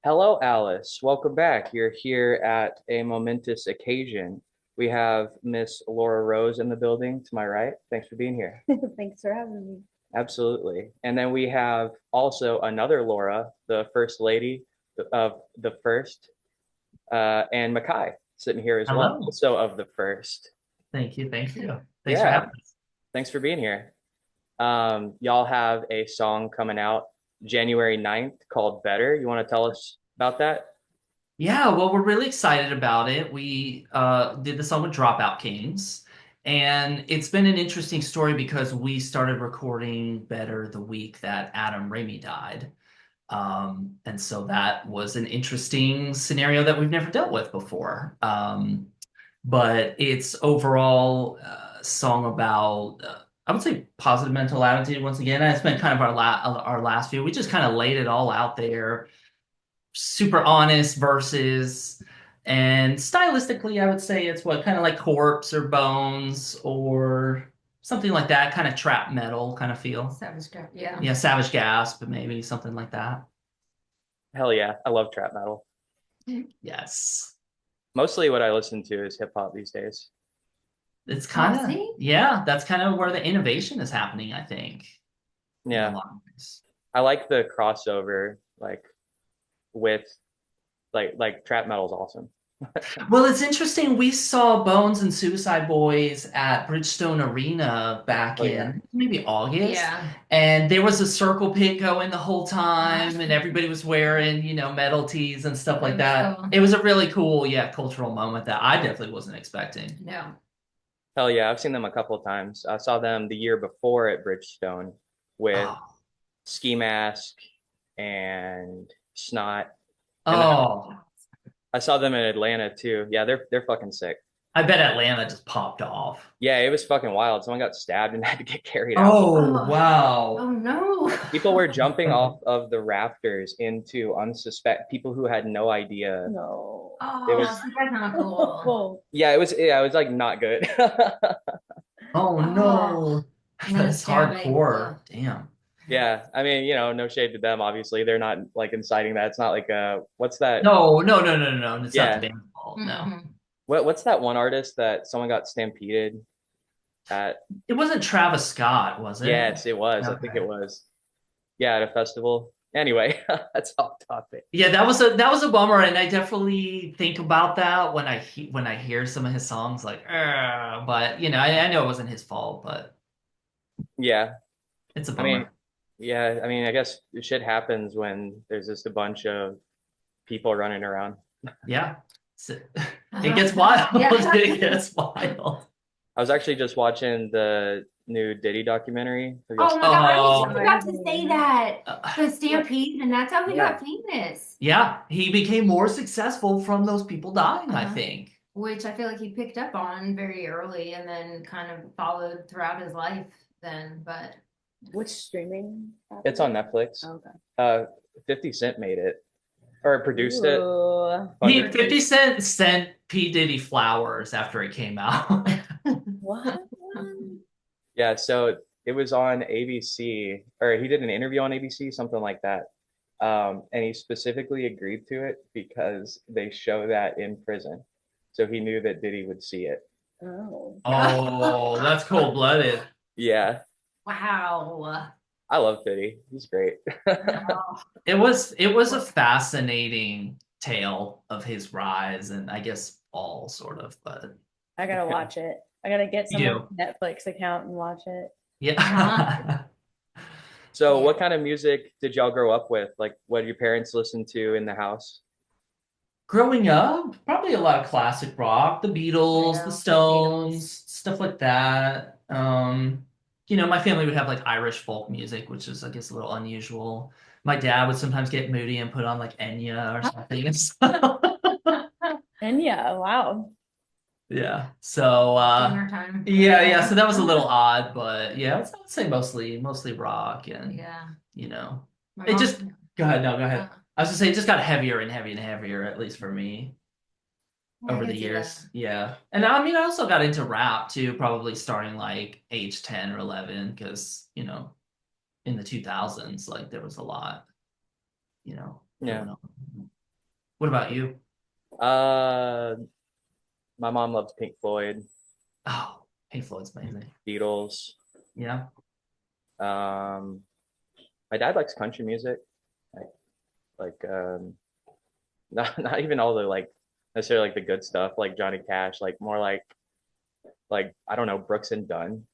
Hello, Alice. Welcome back. You're here at a momentous occasion. We have Miss Laura Rose in the building to my right. Thanks for being here. Thanks for having me. Absolutely. And then we have also another Laura, the First Lady of the First, and Makai sitting here as well, Hello. also of the First. Thank you. Thank you. Thanks for Yeah, having us. thanks for being here. Y'all have a song coming out January 9th called Better. You want to tell us about that? Yeah, well, we're really excited about it. We did the song with Dropout Kings, and it's been an interesting story because we started recording Better the week that Adam Ramey died. And so that was an interesting scenario that we've never dealt with before. But it's overall a song about I would say positive mental attitude once again. And it's been kind of our last view. We just kind of laid it all out there, super honest verses, and stylistically, I would say it's what kind of like Corpse or Bones or something like that, kind of trap metal kind of feel. Savage Cat, yeah. Yeah, Savage Gasp, maybe something like that. Hell yeah, I love trap metal. Yes. Mostly what I listen to is hip hop these days. It's Oh, kind of, see? yeah, that's kind of where the innovation is happening, I think, in a Yeah, lot of ways. I like the crossover with like trap metal's awesome. Well, it's interesting. We saw Bones and Suicide Boys at Bridgestone Arena back Oh yeah. in maybe August. Yeah. And there was a circle pit going the whole time, and everybody was wearing, metal tees and stuff like That was that. cool. It was a really cool, yeah, cultural moment that I definitely wasn't expecting. No. Hell yeah, I've seen them a couple of times. I saw them the year before at Bridgestone with Oh, Ski Mask and Snot. And then oh, I saw them in Atlanta too. Yeah, they're fucking sick. I bet Atlanta just popped off. Yeah, it was fucking wild. Someone got stabbed and had to get carried out. Oh, Oh, wow. oh no. People were jumping off of the rafters into unsuspect people who had no idea. No. It Oh, was see, that's not cool. yeah, it was like not good. Oh, Oh, no. no That's stabbing. hardcore. Ugh. Damn. Yeah, I mean, no shade to them. Obviously, they're not like inciting that. It's not like what's that? No, no, no, no, no, no. It's not the Yeah, band's fault. No. Mhm. what's that one artist that someone got stampeded at? It wasn't Travis Scott, was it? Yes, it was. I think it Okay. was. Yeah, at a festival. Anyway, that's off topic. Yeah, that was a bummer, and I definitely think about that when I hear some of his songs, like, but I know it wasn't his fault, but Yeah, it's a I mean, bummer. yeah, I mean, I guess shit happens when there's just a bunch of people running around. Yeah, it gets wild. Yeah. It gets wild. I was actually just watching the new Diddy documentary. Have y'all Oh seen my God, I was Oh, just about to say that. The what? Stampede, and that's how he Yeah. got famous. Yeah, he became more successful from those people dying, I Uh-huh. think. Which I feel like he picked up on very early and then kind of followed throughout his life then, but Which streaming It's on platform? Netflix. Okay. Uh, 50 Cent made it or produced it. Ooh. He Funded. 50 Cent sent P. Diddy flowers after it came out. What? Yeah, so it was on ABC, or he did an interview on ABC, something like that. And he specifically agreed to it because they show that in prison. So he knew that Diddy would see it. Oh. Oh, that's cold-blooded. Yeah, wow. I love Diddy. He's great. Oh, It was a fascinating tale of his rise and I guess all sort of, but I gotta watch it. I gotta get someone's you. Netflix account and watch it. uh-huh. Yeah. So Yeah. what kind of music did y'all grow up with? Like what did your parents listen to in the house? Growing up, probably a lot of classic rock, the Beatles, the Yeah, Stones, Beatles. stuff like that. My family would have like Irish folk music, which is I guess a little unusual. My dad would sometimes get moody and put on like Enya or something. And yeah, wow. Yeah. So Dinner time. yeah, so that was a little odd, but yeah, I would say mostly rock and Yeah. you know. My It just mom. go ahead, no, go ahead. Uh, I was just saying it just got heavier and heavier and heavier, at least for me, I over the can see that. years. Yeah. And I mean I also got into rap too, probably starting like age 10 or 11, because in the 2000s, like there was a lot, Yeah. going on. What about you? Uh, my mom loves Pink Floyd, Oh, Pink Floyd's amazing. Beatles. Yeah. Um, my dad likes country music, like not even all the like necessarily like the good stuff like Johnny Cash, like more like I don't know, Brooks and Dunn.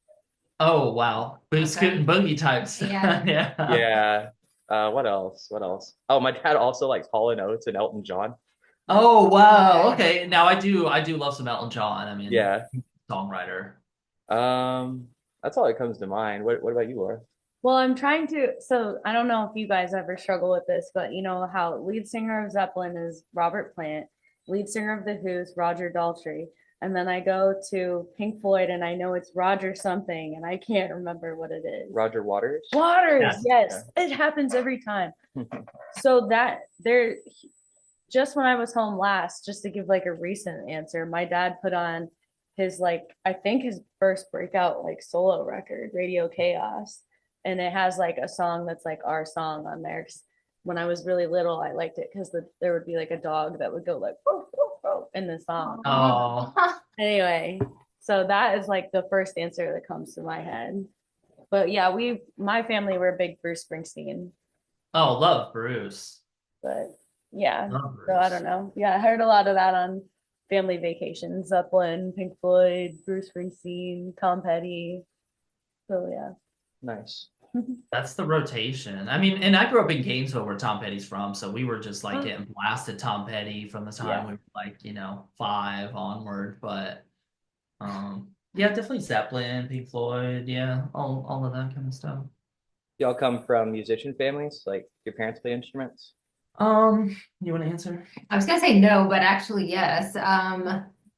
Oh, wow. Boot Scoot Okay. and Boogie types. Yeah. Yeah. Yeah. What else? What else? Oh, my dad also likes Hall and Oates and Elton John. Oh, wow. Nice. Okay. Now I do love some Elton John. I mean, Yeah. songwriter. Um, that's all that comes to mind. What about you, Laura? Well, I'm trying to, so I don't know if you guys ever struggle with this, but you know how lead singer of Zeppelin is Robert Plant, lead singer of The Who's Roger Daltrey, and then I go to Pink Floyd and I know it's Roger something and I can't remember what it is. Roger Waters? Waters, Yes. yes, it happens every time. So that there, just when I was home last, just to give like a recent answer, my dad put on his like I think his first breakout like solo record, Radio Chaos, and it has like a song that's like our song on there. 'Cause when I was really little, I liked it because there would be like a dog that would go like woof, woof, woof, in the song. Oh, Anyway, so that is like the first answer that comes to my head. But yeah, my family were big Bruce Springsteen, oh, love Bruce. but yeah. Love So I Bruce. don't know. Yeah, I heard a lot of that on family vacations. Zeppelin, Pink Floyd, Bruce Springsteen, Tom Petty. So yeah. Nice. That's the rotation. I mean, and I grew up in Gainesville where Tom Petty's from, so we were just like getting blasted Tom Petty from the time Yeah. we were like, 5 onward. But yeah, definitely Zeppelin, Pink Floyd, yeah, all of that kind of stuff. Y'all come from musician families? Like your parents play instruments? You want to answer? I was gonna say no, but actually yes.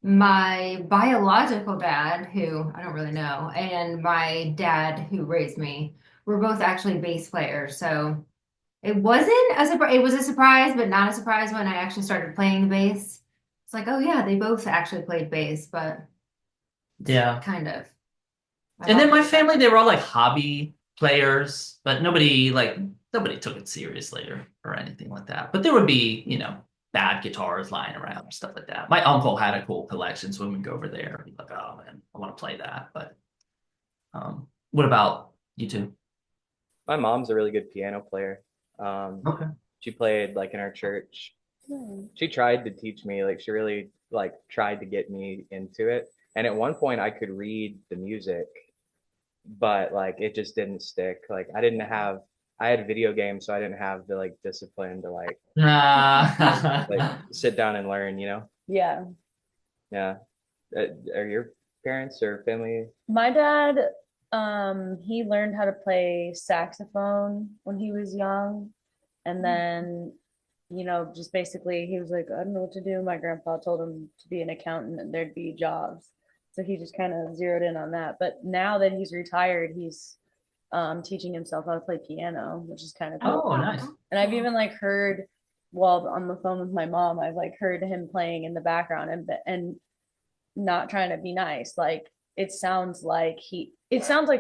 My biological dad, who I don't really know, and my dad who raised me were both actually bass players. So it wasn't a surprise. It was a surprise, but not a surprise when I actually started playing the bass. It's like, oh yeah, they both actually played bass, but Yeah. kind of. And then my family, they were all like hobby players, but nobody took it seriously or anything like that. But there would be, bad guitars lying around and stuff like that. My uncle had a cool collection, so when we go over there, he'd be like, oh man, I want to play that. But what about you two? My mom's a really good piano player. Okay. She played like in our church. She tried to teach me, like she really like tried to get me into it. And at one point I could read the music, but like it just didn't stick. Like I had video games, so I didn't have the like discipline to like Nah. sit down and learn, you know? Yeah. Yeah. Are your parents or family? My dad, he learned how to play saxophone when he was young. And then, just basically he was like, I don't know what to do. My grandpa told him to be an accountant and there'd be jobs. So he just kind of zeroed in on that. But now that he's retired, he's teaching himself how to play piano, which is kind of cool. Oh, nice. And I've even like heard while on the phone with my mom, I've like heard him playing in the background and not trying to be nice. Like it sounds like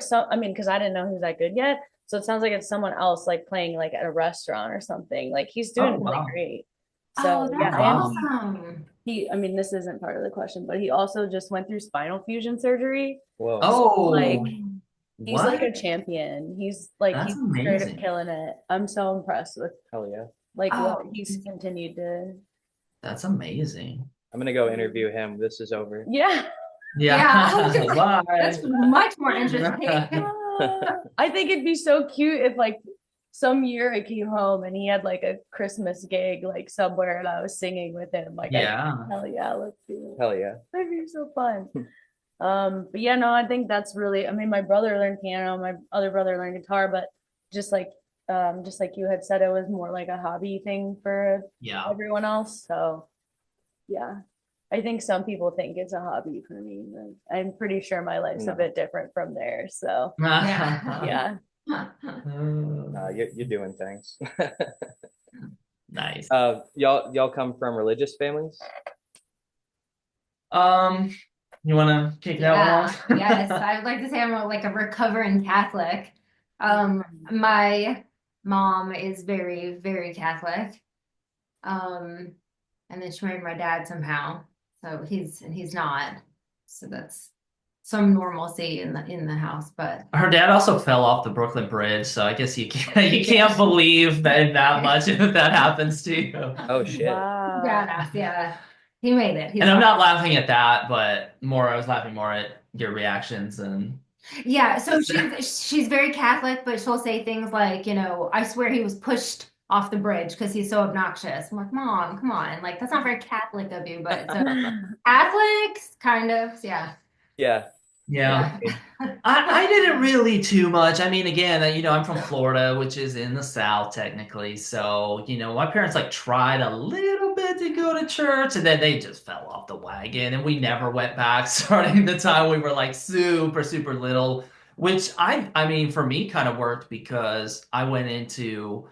some, I mean, because I didn't know he was that good yet. So it sounds like it's someone else like playing like at a restaurant or something. Like he's doing Oh, really wow. great. Oh, So yeah, that's Wow. awesome. I mean, this isn't part of the question, but he also just went through spinal fusion surgery. Whoa. Oh, Like he's what? like a champion. That's He's straight up amazing. killing it. I'm so impressed with Hell yeah. like what Oh. he's continued to. That's amazing. I'm gonna go interview him. This is over. Yeah. Yeah. Yeah. Bye. That's much more interesting. I think it'd be so cute if like some year I came home and he had like a Christmas gig like somewhere and I was singing with him. Like, Yeah. hell yeah, let's do it. Hell yeah. That'd be so fun. But yeah, no, I think that's really, I mean, my brother learned piano, my other brother learned guitar, but just like you had said, it was more like a hobby thing for Yeah. everyone else. So yeah, I think some people think it's a hobby for me. But I'm pretty sure my life's a No. bit different from theirs. So Yeah. yeah. You're doing things. Nice. Y'all come from religious families? You want to kick that one off? Yes, I would like to say I'm like a recovering Catholic. My mom is very, very Catholic. and then she married my dad somehow. So he's not. So that's some normalcy in the house, but Her dad also fell off the Brooklyn Bridge, so I guess you can't believe that much if that happens to you. Oh shit. Wow. badass, yeah. He made it. He's And I'm fine. not laughing at that, but I was laughing more at your reactions and Yeah, so she's very Catholic, but she'll say things like, I swear he was pushed off the bridge because he's so obnoxious. I'm like, Mom, come on. Like, that's not very Catholic of you, but so Catholics, kind of, yeah. Yeah. yeah. Yeah. I didn't really too much. I mean, again, I'm from Florida, which is in the South technically. So, my parents like tried a little bit to go to church and then they just fell off the wagon and we never went back starting the time we were like super, super little, which I mean, for me kind of worked because I went into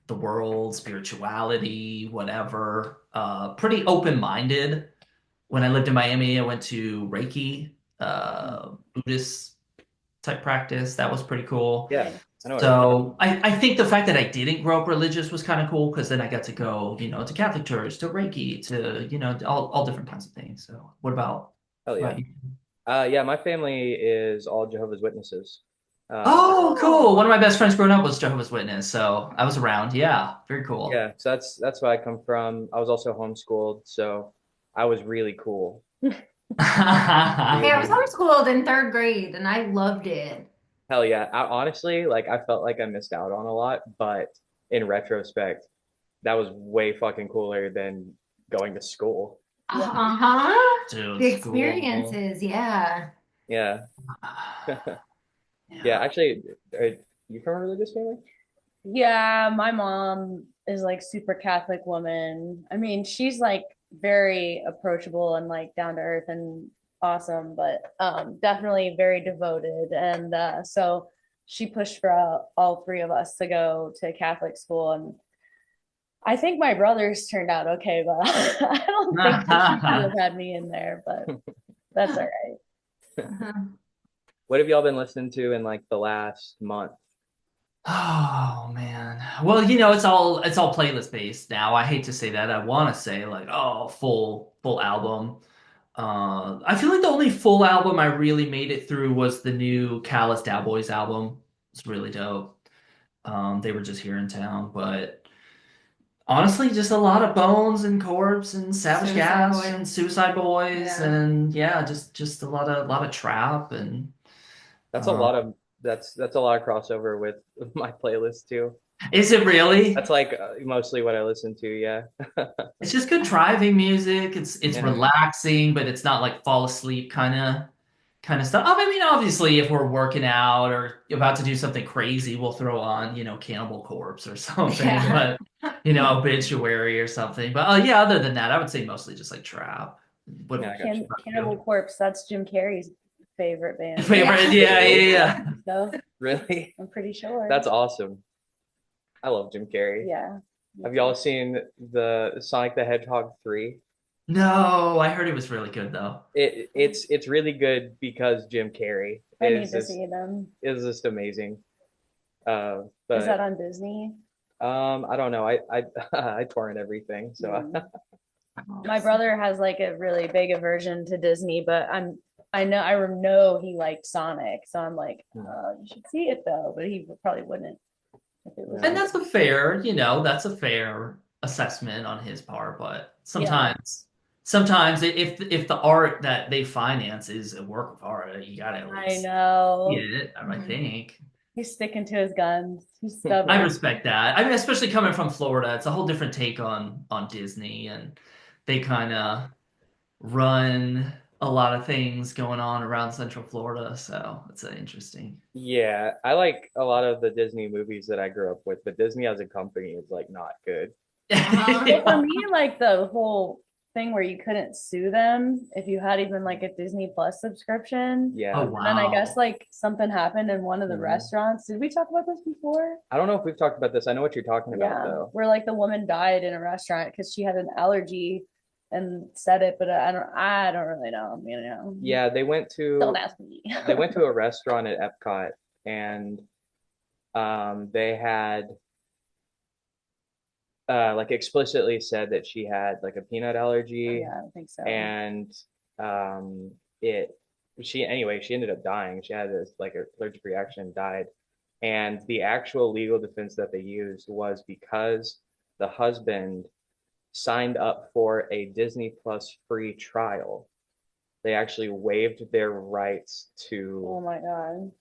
the world, spirituality, whatever, pretty open-minded. When I lived in Miami, I went to Reiki, Buddhist type practice. That was pretty cool. Yeah. I know what it is. So I think the fact that I didn't grow up religious was kind of cool because then I got to go, to Catholic church, to Reiki, to, all different kinds of things. So Hell what yeah. about you? Yeah, my family is all Jehovah's Witnesses. Oh, cool. One of my best friends growing up was Jehovah's Witness. So I was around. Yeah, very cool. Yeah, so that's where I come from. I was also homeschooled, so I was really cool. Hey, I was homeschooled in third grade and I loved it. Hell yeah. Honestly, like I felt like I missed out on a lot, but in retrospect, that was way fucking cooler than going to school. Uh-huh. Dude, The school. experiences, yeah. Yeah. Yeah. Yeah, actually, are you from a religious family? Yeah, my mom is like super Catholic woman. I mean, she's like very approachable and like down to earth and awesome, but definitely very devoted. And so she pushed for all three of us to go to Catholic school. And I think my brothers turned out okay, but I don't think that she could have had me in there, but that's all right. Uh-huh. What have y'all been listening to in like the last month? Oh man. Well, it's all playlist based now. I hate to say that. I want to say like, oh, full album. I feel like the only full album I really made it through was the new Callous Cowboys album. It's really dope. They were just here in town, but honestly, just a lot of Bones and Corpse and Savage Suicide Gas Boys. and Suicide Boys Yeah. and yeah, just a lot of trap and That's a uh, lot of that's a lot of crossover with my playlist too. is it really? That's like mostly what I listen to, yeah. It's just good driving music. It's Yeah. relaxing, but it's not like fall asleep kind of stuff. I mean, obviously, if we're working out or about to do something crazy, we'll throw on, Cannibal Corpse or something, Yeah. but Obituary or something. But yeah, other than that, I would say mostly just like trap. What Yeah, I got you. Cannibal Corpse, that's Jim Carrey's favorite band. favorite? Yeah. So Really? I'm pretty sure. That's awesome. I love Jim Carrey. Yeah. Have y'all seen the Sonic the Hedgehog 3? No, I heard it was really good though. It's really good because Jim Carrey I need is to just see them. is just amazing. Is But that on Disney? I don't know. I torrent everything, so Mm. My brother has like a really big aversion to Disney, but I know he liked Sonic, so I'm like, you should see it though, but he probably wouldn't if it was. And that's a fair assessment on his part, but sometimes if the art that they finance is a work of art, you gotta at I least know. get it, I think. He's sticking to his guns. He's I stubborn. respect that. I mean, especially coming from Florida, it's a whole different take on Disney, and they kind of run a lot of things going on around Central Florida, so it's interesting. yeah, I like a lot of the Disney movies that I grew up with, but Disney as a company is like not good. Well, for me, like the whole thing where you couldn't sue them if you had even like a Disney Plus subscription. Yeah. Oh And then I guess wow. like something happened in one of the Mhm. restaurants. Did we talk about this before? I don't know if we've talked about this. I know what you're talking about Yeah, though. where like the woman died in a restaurant because she had an allergy and said it, but I don't really know. Yeah, they went Don't to ask me. they went to a restaurant at Epcot and they had like explicitly said that she had like a peanut allergy, Yeah, I don't think so. and it she ended up dying. She had this like allergic reaction, died. And the actual legal defense that they used was because the husband signed up for a Disney Plus free trial. They actually waived their rights Oh to my God.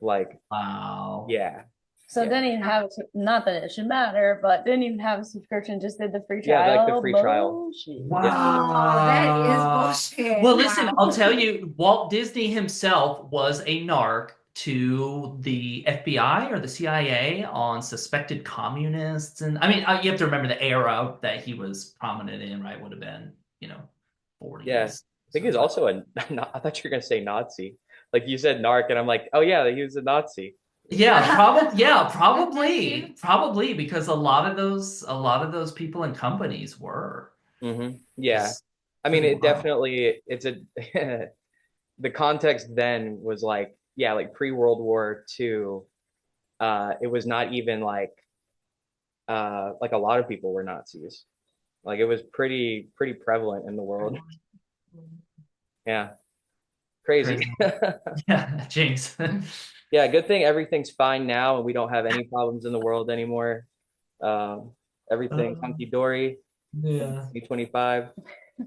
like, Wow. yeah, So Yeah. didn't even have not that it should matter, but didn't even have a subscription, just did the free Yeah, trial. like the free trial. Bullshit. Oh, that is bullshit. Well, listen, Wow. I'll tell you, Walt Disney himself was a narc to the FBI or the CIA on suspected communists. And I mean, you have to remember the era that he was prominent in, right? Would have been, 40s. Yeah. I think he's also I thought you were gonna say Nazi. Like you said narc, and I'm like, oh yeah, he was a Nazi. Probably because a lot of those people and companies were Yeah. just I mean, pretty it wild. definitely it's a the context then was like, yeah, like pre-World War II. It was not even like a lot of people were Nazis. Like it was pretty prevalent in the world. Yeah. Crazy. Crazy. Yeah, Jinx. Yeah, good thing everything's fine now and we don't have any problems in the world anymore. Um, everything's hunky dory. Yeah. 2025.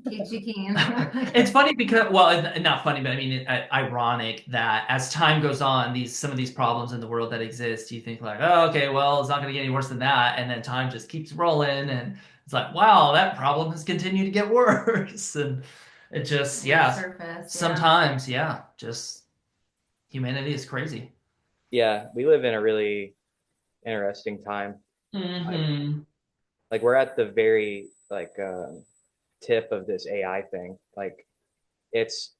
PG can. It's funny because, well, not funny, but I mean, ironic that as time goes on, some of these problems in the world that exist, you think like, oh, okay, well, it's not going to get any worse than that, and then time just keeps rolling, and it's like, wow, that problem has continued to get worse, and it just, yeah, Surface, sometimes, yeah, just humanity is crazy. Yeah, we live in a really interesting time. Hmm. Like we're at the very tip of this AI thing. Like it's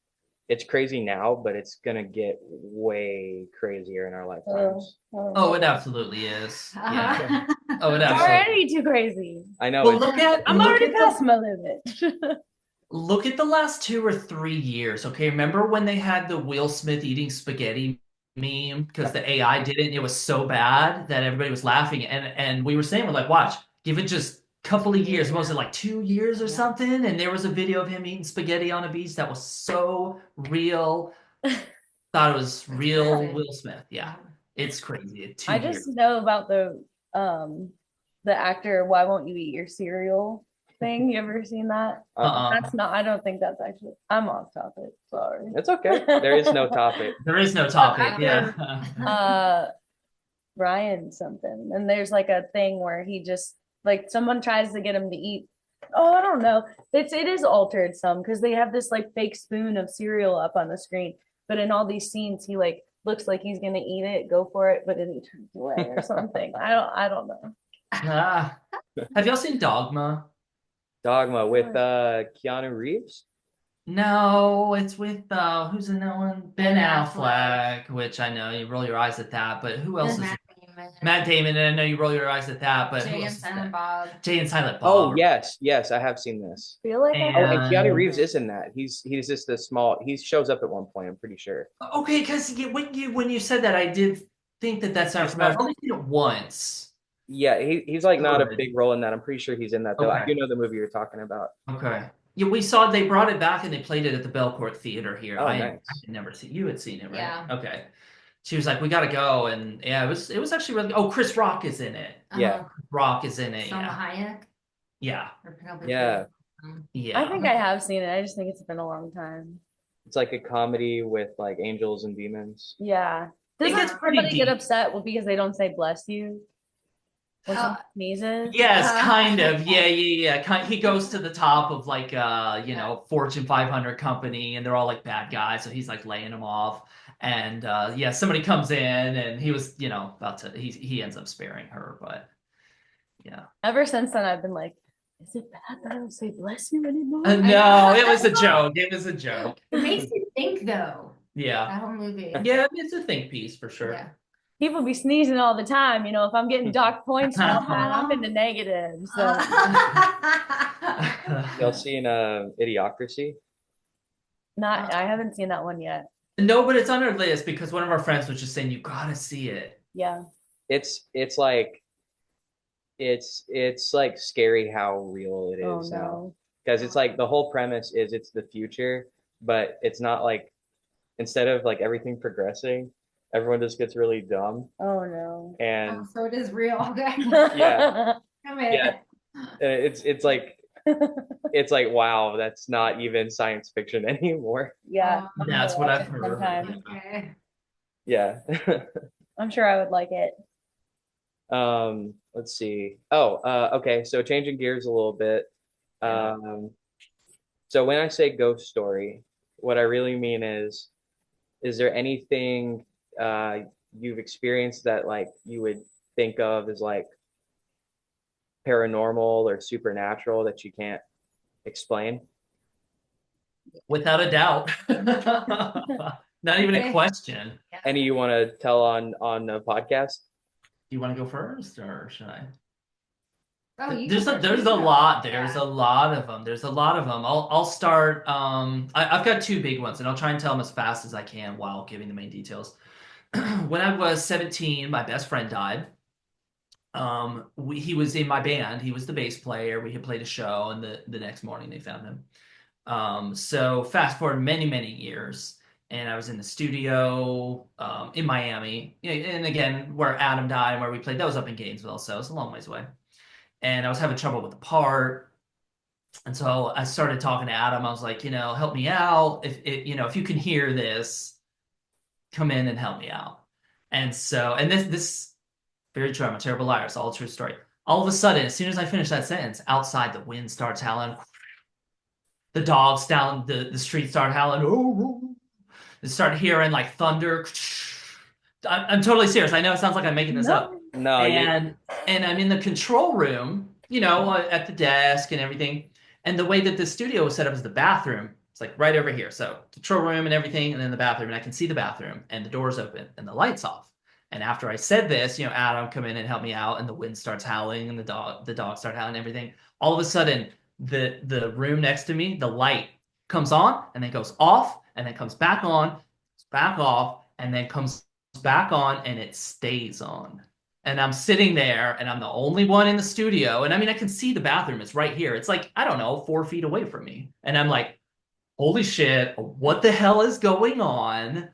it's crazy now, but it's gonna get way crazier in our lifetimes. Oh, it absolutely is. Yeah. yeah. Oh, it It's absolutely. already too crazy. I know Well, it's I'm look already at past the my limit. Look at the last 2 or 3 years. Okay, remember when they had the Will Smith eating spaghetti meme because the AI did it and it was so bad that everybody was laughing and we were saying we're like, watch, give it just a couple of years. What was it like 2 years or Yeah. something? And there was a video of him eating spaghetti on a beach that was so real. Thought it was real crazy. Will Smith. Yeah, it's crazy. Two I years. just know about the actor Why Won't You Eat Your Cereal thing. You ever seen that? That's not, I don't think that's actually, I'm off topic. Sorry. It's okay. There is no topic. There is no topic. Actor, Yeah. Ryan something. And there's like a thing where he just like someone tries to get him to eat. Oh, I don't know. It is altered some because they have this like fake spoon of cereal up on the screen. But in all these scenes, he like looks like he's gonna eat it, go for it, but then he turns away or something. I don't know. Ah. Have y'all seen Dogma? Dogma with Keanu Reeves. No, it's with who's in that one? Ben Ben Affleck, which I know you roll your eyes at that, but who else is Matt Damon. Matt Damon? And I know you roll your eyes at that, but who Jay else and is Silent that? Bob. Jay and Silent Oh Bob. yes, I have seen this. Feel like And- Oh, and Keanu Reeves is in that. He's just a small. He shows up at one point. I'm pretty sure. Okay, because when you said that, I did think that sounded He's familiar. I've not- only seen it once. Yeah, he's like not a Good. big role in that. I'm pretty sure he's in that though. I Okay. do know the movie you're talking about. Okay. Yeah, they brought it back and they played it at the Belcourt Theater here. Oh, I nice. had never seen. You had seen it, right? Yeah. Okay. She was like, "We gotta go," and yeah, it was actually really. Oh, Chris Rock is in it. Yeah. Rock is in it. Selma Yeah. Hayek. Yeah. Or Penelope Yeah. Cruz. Yeah. I think I have seen it. I just think it's been a long time. It's like a comedy with like angels and demons. Yeah. It Doesn't gets pretty somebody get deep. upset because they don't say bless you? When someone sneezes? Yes, kind of. Yeah. He goes to the top of like Fortune 500 company and they're all like bad guys, so he's like laying them off. And yeah, somebody comes in and he was, about to he ends up sparing her, but yeah. Ever since then, I've been like, is it bad that I don't say bless you anymore? No, it was a joke. It was a joke. It makes you think though. Yeah. That whole movie. Yeah, it's a think piece for sure. Yeah. People be sneezing all the time. If I'm getting docked points for that, I'm in the negative. So Y'all seen Idiocracy? I haven't seen that one yet. No, but it's on our list because one of our friends was just saying you gotta see it. Yeah. It's like it's like scary how real it Oh is now. no. Because it's like the whole premise is it's the future, but it's not like instead of like everything progressing, everyone just gets really dumb. Oh no. And So it is real. Okay. yeah, Come yeah, in. it's like wow, that's not even science fiction anymore. Yeah, I'm gonna That's what watch I've it heard. sometime. Okay. Yeah. I'm sure I would like it. Let's see. Oh, okay. So changing gears a little bit. Yeah. So when I say ghost story, what I really mean is there anything you've experienced that like you would think of as like paranormal or supernatural that you can't explain? Without a doubt. Not even a Okay. question. Any you want to tell on a podcast? Do you want to go first, or should I? Oh, you There's go a first. there's You a go. lot. There's Yeah. a lot of them. There's a lot of them. I'll start. I've got two big ones, and I'll try and tell them as fast as I can while giving the main details. When I was 17, my best friend died. He was in my band. He was the bass player. We had played a show, and the next morning they found him. So fast forward many, many years, and I was in the studio in Miami. And again, where Adam died and where we played, that was up in Gainesville, so it's a long ways away. And I was having trouble with the part. And so I started talking to Adam. I was like, help me out. If you can hear this, come in and help me out. And this very true. I'm a terrible liar. It's all a true story. All of a sudden, as soon as I finish that sentence, outside the wind starts howling. The dogs down the street start howling. Oh, and start hearing like thunder. I'm totally serious. I know it sounds like I'm making this up. No. No, And I'm in the control room, at the desk and everything. And the way that the studio was set up is the bathroom. It's like right over here. So control room and everything, and then the bathroom. And I can see the bathroom, and the door's open, and the light's off. And after I said this, Adam come in and help me out, and the wind starts howling, and the dog start howling, and everything. All of a sudden, the room next to me, the light comes on, and then goes off, and then comes back on, back off, and then comes back on, and it stays on. And I'm sitting there, and I'm the only one in the studio. And I mean, I can see the bathroom. It's right here. It's like, I don't know, 4 feet away from me. And I'm like, holy shit, what the hell is going on?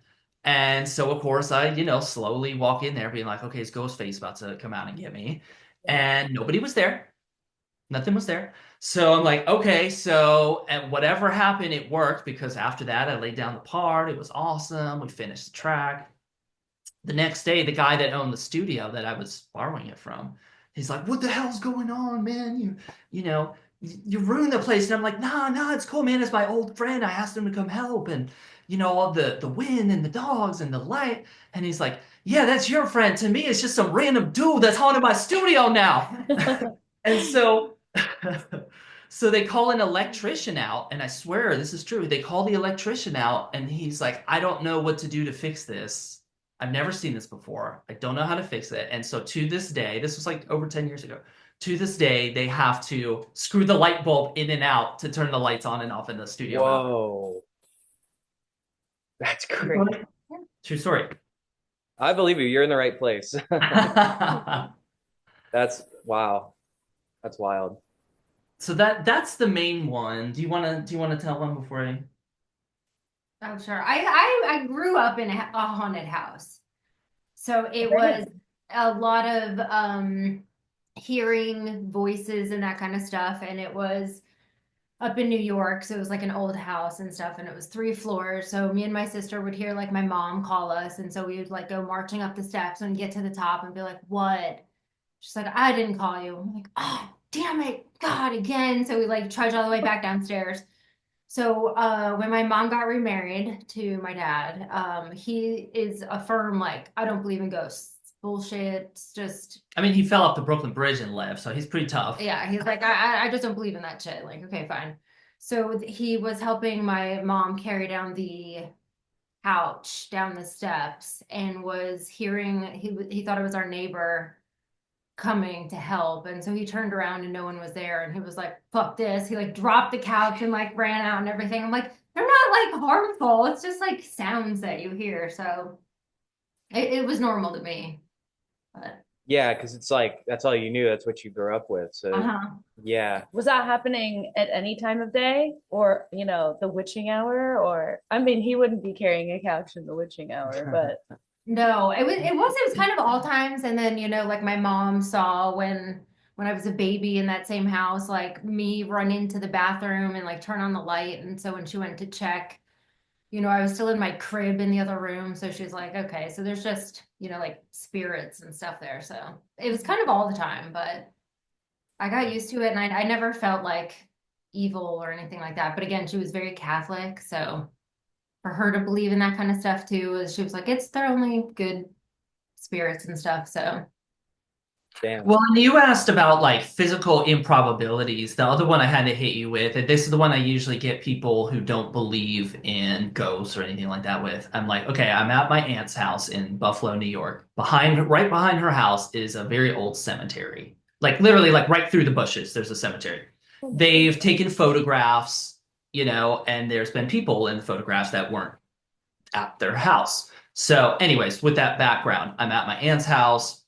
And so, of course, I, slowly walk in there being like, okay, is Ghostface about to come out and get me? And nobody was there. Nothing was there. So I'm like, okay, and whatever happened, it worked because after that, I laid down the part. It was awesome. We finished the track. The next day, the guy that owned the studio that I was borrowing it from, he's like, "What the hell's going on, man? You ruined the place." And I'm like, "Nah, it's cool, man. It's my old friend. I asked him to come help, and all the wind and the dogs and the light." And he's like, "Yeah, that's your friend. To me, it's just some random dude that's haunted my studio now." And so, so they call an electrician out, and I swear this is true. They call the electrician out, and he's like, "I don't know what to do to fix this. I've never seen this before. I don't know how to fix it." And so to this day, this was like over 10 years ago. To this day, they have to screw the light bulb in and out to turn the lights on and off in the studio. whoa, that's great. True story. I believe you. You're in the right place. That's wow. That's wild. So that's the main one. Do you want to tell them before I? Oh, sure. I grew up in a haunted house. So it was a lot of hearing voices and that kind of stuff. And it was up in New York. So it was like an old house and stuff. And it was 3 floors. So me and my sister would hear like my mom call us. And so we would like go marching up the steps and get to the top and be like, "What?" She's like, "I didn't call you." I'm like, "Oh, damn it. God, again." So we like trudge all the way back downstairs. So when my mom got remarried to my dad, he is a firm like, "I don't believe in ghosts. Bullshit. It's just." I mean, he fell off the Brooklyn Bridge and left, so he's pretty tough. Yeah, he's like, I just don't believe in that shit. Like, okay, fine. So he was helping my mom carry down the couch down the steps and was hearing, he thought it was our neighbor coming to help. And so he turned around and no one was there. And he was like, "Fuck this." He like dropped the couch and like ran out and everything. I'm like, they're not like harmful. It's just like sounds that you hear. So it was normal to me. But Yeah, because it's like that's all you knew. That's what you grew up with. So Uh-huh. yeah, Was that happening at any time of day or, the witching hour? Or, I mean, he wouldn't be carrying a couch in the witching hour, but No, it was kind of all times. And then, like my mom saw when I was a baby in that same house, like me run into the bathroom and like turn on the light. And so when she went to check, I was still in my crib in the other room. So she's like, okay, so there's just, like spirits and stuff there. So it was kind of all the time, but I got used to it and I never felt like evil or anything like that. But again, she was very Catholic. So for her to believe in that kind of stuff too, is she was like, they're only good spirits and stuff. So damn. Well, and you asked about like physical improbabilities. The other one I had to hit you with, and this is the one I usually get people who don't believe in ghosts or anything like that with. I'm like, okay, I'm at my aunt's house in Buffalo, New York. Right behind her house is a very old cemetery. Like literally, like right through the bushes, there's a cemetery. They've taken photographs, and there's been people in the photographs that weren't at their house. So, anyways, with that background, I'm at my aunt's house.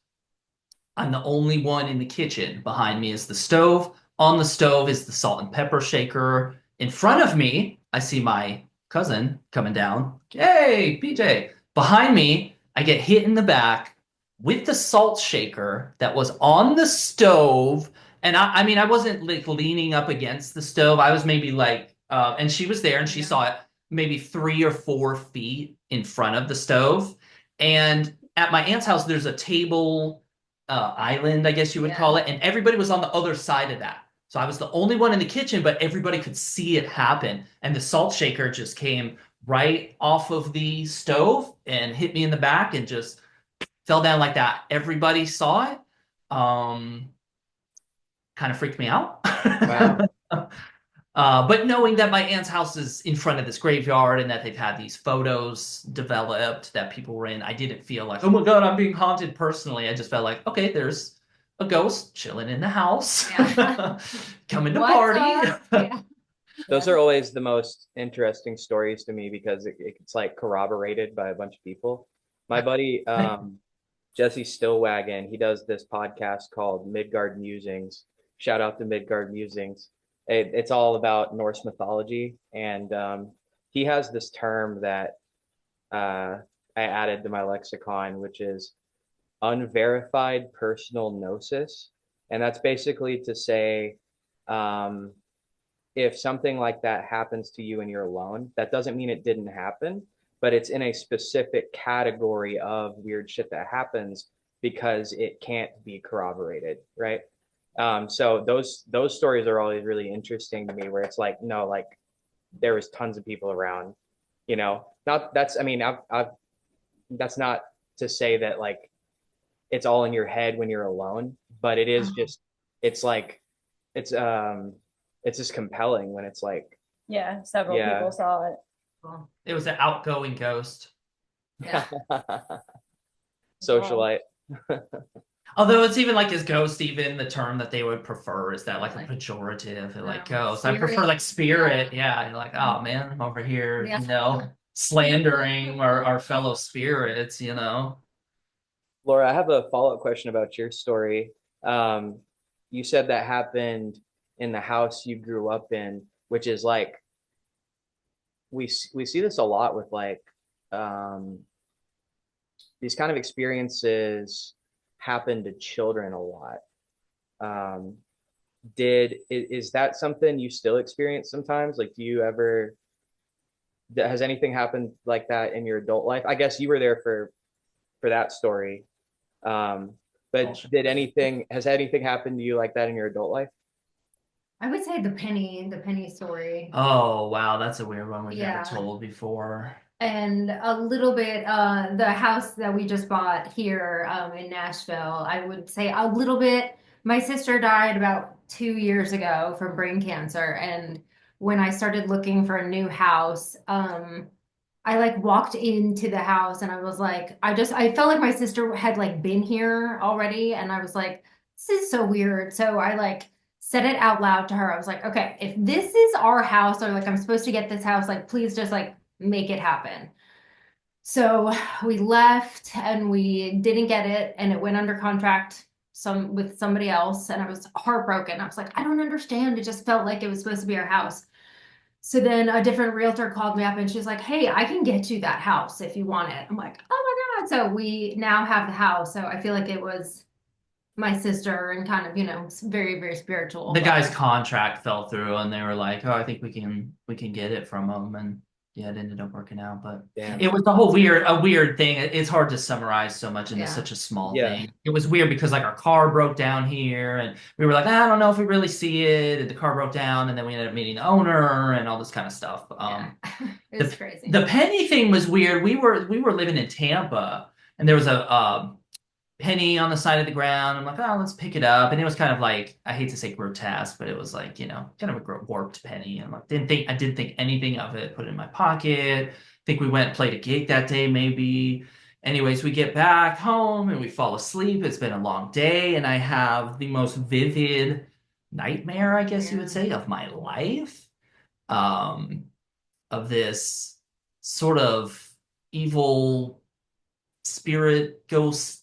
I'm the only one in the kitchen. Behind me is the stove. On the stove is the salt and pepper shaker. In front of me, I see my cousin coming down. Hey, PJ. Behind me, I get hit in the back with the salt shaker that was on the stove. And I mean, I wasn't like leaning up against the stove. I was maybe like, and she was there and she yeah. saw it maybe 3 or 4 feet in front of the stove. And at my aunt's house, there's a table island, I guess you would call Yeah. it, and everybody was on the other side of that. So I was the only one in the kitchen, but everybody could see it happen. And the salt shaker just came right off of the stove and hit me in the back and just fell down like that. Everybody saw it. Um, Kind of freaked me out. Wow. But knowing that my aunt's house is in front of this graveyard and that they've had these photos developed that people were in, I didn't feel like, oh my God, I'm being haunted personally. I just felt like, okay, there's a ghost chilling in the house, Yeah. coming to What's party. up? Yeah. Those are always the most interesting stories to me because it's like corroborated by a bunch of people. My buddy, Jesse Stillwagon, he does this podcast called Midgard Musings. Shout out to Midgard Musings. It's all about Norse mythology, and he has this term that I added to my lexicon, which is unverified personal gnosis, and that's basically to say, um, if something like that happens to you and you're alone, that doesn't mean it didn't happen, but it's in a specific category of weird shit that happens because it can't be corroborated, right? So those stories are always really interesting to me, where it's like, no, like there was tons of people around, Not that's I mean, I've that's not to say that like it's all in your head when you're alone, but it is Uh-huh. just it's like it's um it's just compelling when it's like, yeah, several yeah. people saw it. Cool. It was an outgoing ghost. Yeah. Wow. Socialite. Although it's even like, is ghost even the term that they would prefer? Is that like a Like, pejorative? Like no, ghost. I prefer spirit. like spirit. Yeah. You're like, oh man, I'm over here, Yeah. slandering our fellow spirits. Laura, I have a follow-up question about your story. Um, you said that happened in the house you grew up in, which is like we see this a lot with like um, these kind of experiences happen to children a lot. Um, is that something you still experience sometimes? Like, do you ever has anything happened like that in your adult life? I guess you were there for that story. Um, but has anything happened to you like that in your adult life? I would say the penny story. Oh wow, that's a weird one we've never Yeah. told before. And a little bit, the house that we just bought here in Nashville, I would say a little bit. My sister died about 2 years ago from brain cancer, and when I started looking for a new house, I like walked into the house and I was like, I felt like my sister had like been here already, and I was like, this is so weird. So I like said it out loud to her. I was like, okay, if this is our house, or like I'm supposed to get this house, like please just like make it happen. So we left and we didn't get it, and it went under contract with somebody else, and I was heartbroken. I was like, I don't understand. It just felt like it was supposed to be our house. So then a different realtor called me up and she's like, hey, I can get you that house if you want it. I'm like, oh my God. So we now have the house. So I feel like it was my sister and kind of, very, very spiritual. The but- guy's contract fell through, and they were like, "Oh, I think we can get it from him," and yeah, it ended up working out. But Damn. it was a weird thing. It's hard to summarize so much into Yeah. such a small Yeah. thing. It was weird because like our car broke down here, and we were like, I don't know if we really see it. And the car broke down, and then we ended up meeting the owner and all this kind of stuff. Yeah. It's crazy. The penny thing was weird. We were living in Tampa, and there was a penny on the side of the ground. I'm like, oh, let's pick it up. And it was kind of like, I hate to say grotesque, but it was like, kind of a warped penny. And I didn't think anything of it. Put it in my pocket. Think we went and played a gig that day, maybe. Anyways, we get back home and we fall asleep. It's been a long day, and I have the most vivid nightmare, I guess you would say, of my life. Of this sort of evil spirit ghost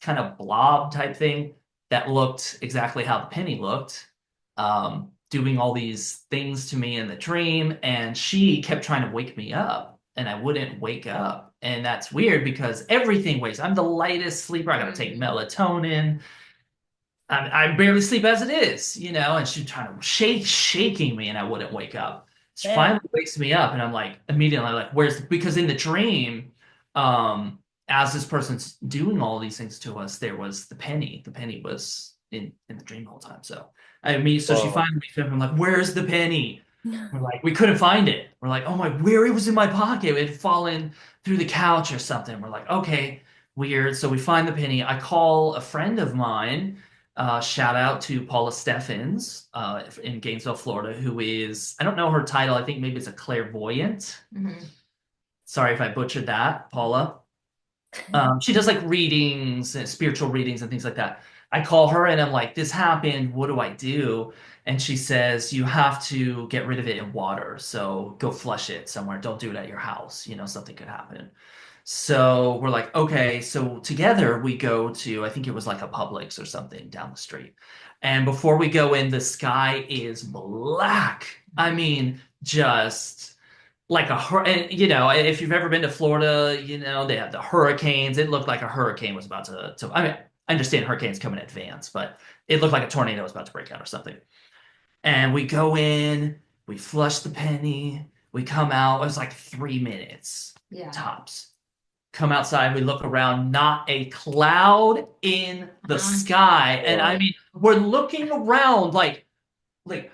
kind of blob type thing that looked exactly how the penny looked, doing all these things to me in the dream. And she kept trying to wake me up, and I wouldn't wake up. And that's weird because everything wakes. I'm the lightest sleeper. I gotta take melatonin. I barely sleep as it is, and she's trying to shaking me, and I wouldn't wake up. She finally wakes me up, and I'm like, immediately like, because in the dream, as this person's doing all these things to us, there was the penny. The penny was in the dream the whole time. So she finally wakes me up, and I'm like, where's the penny? We're like, we couldn't find it. We're like, oh my, where it was in my pocket. It had fallen through the couch or something. We're like, okay, weird. So we find the penny. I call a friend of mine. Shout out to Paula Steffens in Gainesville, Florida, who is, I don't know her title. I think maybe it's a clairvoyant. Mhm. Sorry if I butchered that, Paula. She does like readings and spiritual readings and things like that. I call her and I'm like, this happened. What do I do? And she says, you have to get rid of it in water. So go flush it somewhere. Don't do it at your house. Something could happen. So we're like, okay. So together we go to, I think it was like a Publix or something down the street. And before we go in, the sky is black. I mean, just like and if you've ever been to Florida, they have the hurricanes. It looked like a hurricane was about to I mean, I understand hurricanes come in advance, but it looked like a tornado was about to break out or something. And we go in, we flush the penny, we come out. It was like 3 minutes tops. Come outside, we look around, not a cloud in the sky. And I mean, we're looking around like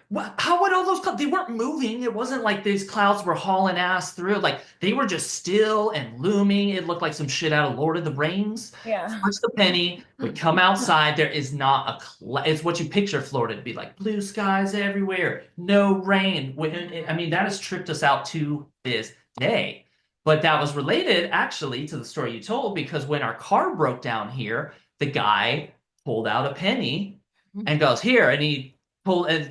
what, how would all those clouds, they weren't moving. It wasn't like these clouds were hauling ass through. Like they were just still and looming. It looked like some shit out of Lord of the Rings. Yeah. Flush the penny. We come outside. There is not a cloud. It's what you picture Florida to be like. Blue skies everywhere. No rain. I mean, that has tripped us out to this day. But that was related actually to the story you told, because when our car broke down here, the guy pulled out a penny and goes, here, and he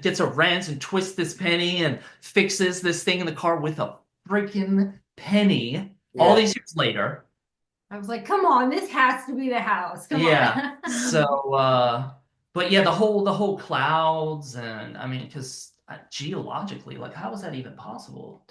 gets a wrench and twists this penny and fixes this thing in the car with a freaking penny. Yeah. All these years later. I was like, come on, this has to be the house. Come Yeah. on. So, but yeah, the whole clouds, and I mean, because geologically, like, how is that even possible?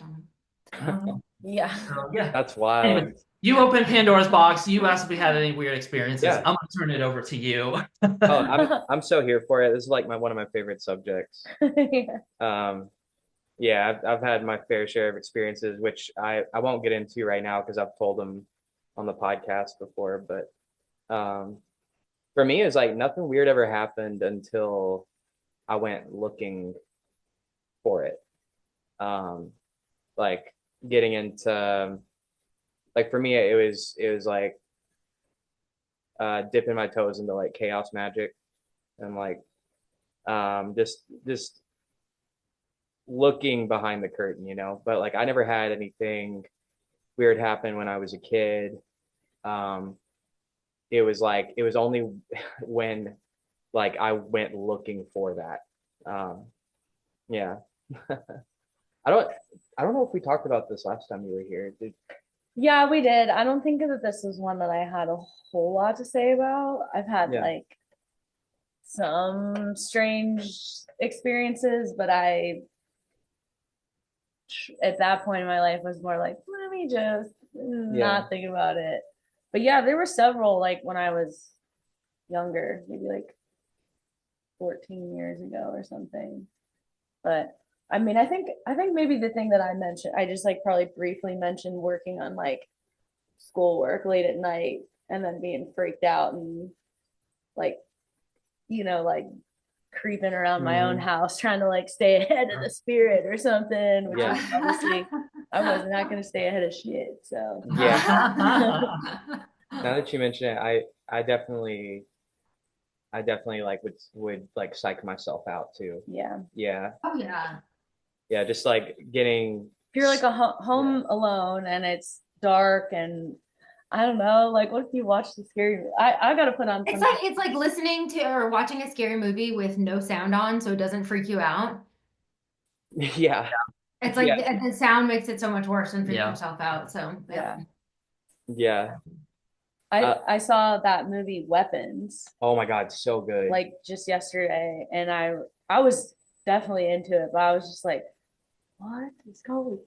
I don't know. Yeah. So, yeah. That's wild. Anyway, you opened Pandora's box. You asked if we had any weird experiences. Yeah. I'm gonna turn it over to you. I'm so here for it. This is like one of my favorite subjects. Yeah. Yeah, I've had my fair share of experiences, which I won't get into right now because I've told them on the podcast before. But for me, it's like nothing weird ever happened until I went looking for it. Like getting into, like for me, it was like dipping my toes into like chaos magic and like just looking behind the curtain, but like I never had anything weird happen when I was a kid. It was only when like I went looking for that. Yeah. I don't know if we talked about this last time you were here. Yeah, we did. I don't think that this was one that I had a whole lot to say about. I've had Yeah. like some strange experiences, but at that point in my life was more like, let me just Yeah. not think about it. But yeah, there were several like when I was younger, maybe like 14 years ago or something. But I mean, I think maybe the thing that I mentioned, I just like probably briefly mentioned working on like schoolwork late at night and then being freaked out and like, like creeping around my own Mhm. house trying to like stay ahead of the spirit or something, which Yeah. is obviously I was not going to stay ahead of shit. So Yeah. Now that you mention it, I definitely like would like psych myself out too. yeah, Yeah. Oh yeah. Yeah, just like getting if you're like home alone and it's dark and I don't know, like what if you watch the scary? I got to put on some. It's like listening to or watching a scary movie with no sound on so it doesn't freak you out. yeah. It's like Yeah. the sound makes it so much worse than freaking Yeah. yourself out. So Yeah, Yeah. I saw that movie Weapons Oh my God, so good. like just yesterday, and I was definitely into it, but I was just like, what is going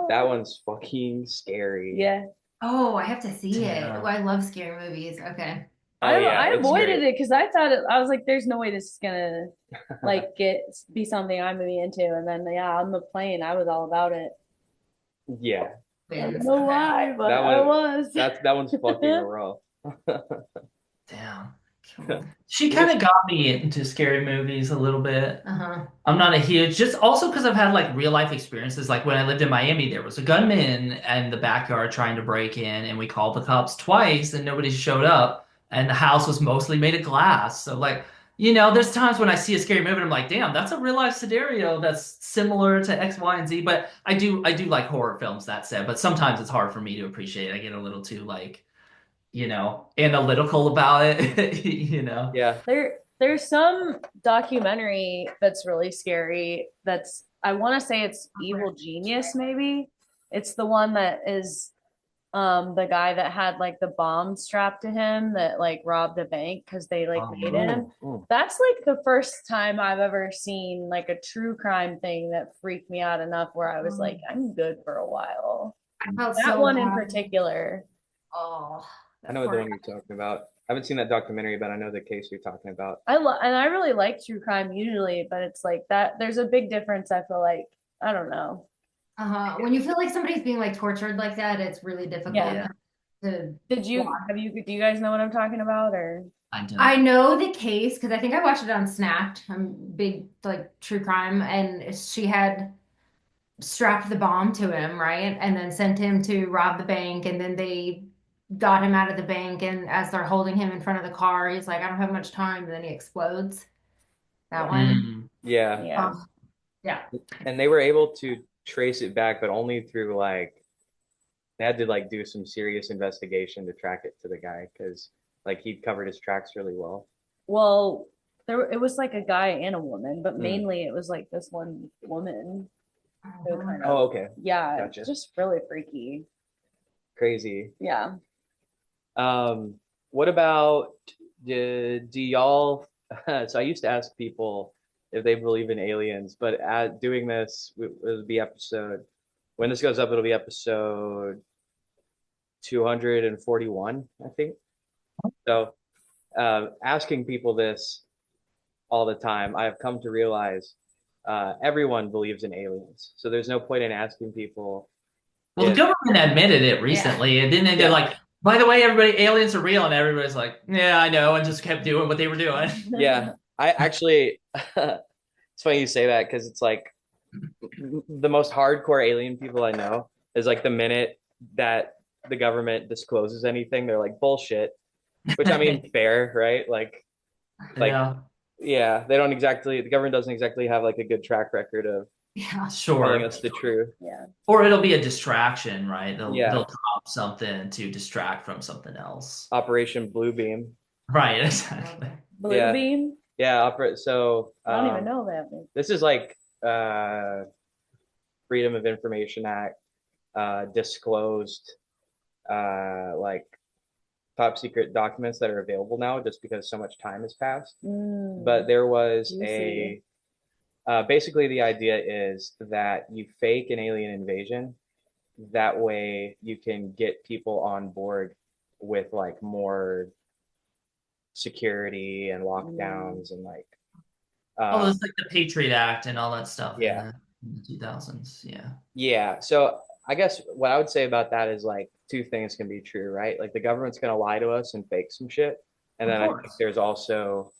That on? one's fucking scary. Yeah, Oh, I have to see it. Yeah. Oh, I love scary movies. Okay. Oh yeah, I it's avoided great. it because I thought I was like, there's no way this is gonna like be something I'm gonna be into, and then yeah, on the plane, I was all about it. Yeah. I don't Wins. know Okay. why, but That I one was. that one's fucking rough. Damn. Cool. She You kind just of got me into scary movies a little bit. Uh-huh. I'm not a huge, just also because I've had like real life experiences. Like when I lived in Miami, there was a gunman in the backyard trying to break in, and we called the cops twice and nobody showed up. And the house was mostly made of glass. So, like, there's times when I see a scary movie and I'm like, damn, that's a real life scenario that's similar to X, Y, and Z. But I do like horror films, that said. But sometimes it's hard for me to appreciate. I get a little too like, analytical about it, yeah. There's some documentary that's really scary. I want to say it's Evil Genius, maybe. It's the one that is the guy that had like the bomb strapped to him that like robbed a bank because they like made him. That's like the first time I've ever seen like a true crime thing that freaked me out enough where I was like, I'm good for a while. I felt That so one in bad. particular. Oh, I know the one you're talking about. I haven't seen that documentary, but I know the case you're talking about. And I really like true crime usually, but it's like that. There's a big difference. I feel like I don't know. uh-huh. When you feel like somebody's being like tortured like that, it's really difficult Yeah. to Do you guys know what I'm talking about or? I don't. I know the case because I think I watched it on Snapped. I'm big like true crime, and she had strapped the bomb to him, right? And then sent him to rob the bank, and then they got him out of the bank, and as they're holding him in front of the car, he's like, I don't have much time, and then he explodes. That one. Mm. Yeah. Yeah. Yeah. And they were able to trace it back, but only through like they had to like do some serious investigation to track it to the guy because like he covered his tracks really well. Well, it was like a guy and a woman, but Mm. mainly it was like this one woman who kind of, Oh, okay. yeah, Gotcha. just really freaky. Crazy. Yeah. What about do y'all? So I used to ask people if they believe in aliens, but at doing this, it'll be episode. When this goes up, it'll be episode 241, I think. So, asking people this all the time, I have come to realize everyone believes in aliens. So there's no point in asking people Well, the if, government admitted it recently, and then they're yeah, like, by the way, everybody, aliens are real, and everybody's like, yeah, I know, and just kept doing what they were doing. yeah. I actually, it's funny you say that because it's like the most hardcore alien people I know is like the minute that the government discloses anything, they're like bullshit, which I mean, fair, right? Like, Yeah, yeah, the government doesn't exactly have like a good track record of Yeah. telling sure. us the truth. Yeah. Or it'll be a distraction, right? They'll Yeah. drop something to distract from something else. Operation Bluebeam. Right, exactly. Blue Yeah. beam? Yeah, so I don't even know that. this is like Freedom of Information Act disclosed like top secret documents that are available now just because so much time has passed. But Mm, there was juicy. basically the idea is that you fake an alien invasion. That way you can get people on board with like more security and Mm. lockdowns and like Oh, um it's like the Patriot Act and all that stuff in yeah. the 2000s. Yeah. Yeah. So I guess what I would say about that is like two things can be true, right? Like the government's gonna lie to us and fake some shit. And Of then I think course. there's also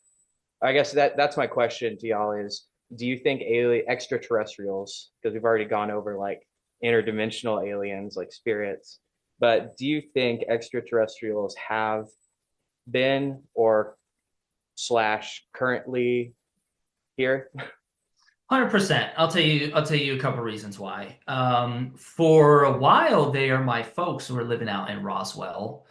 I guess that's my question to y'all is do you think alien extraterrestrials, because we've already gone over like interdimensional aliens like spirits, but do you think extraterrestrials have been or slash currently here? 100%. I'll tell you a couple reasons why. For a while there, my folks were living out in Roswell,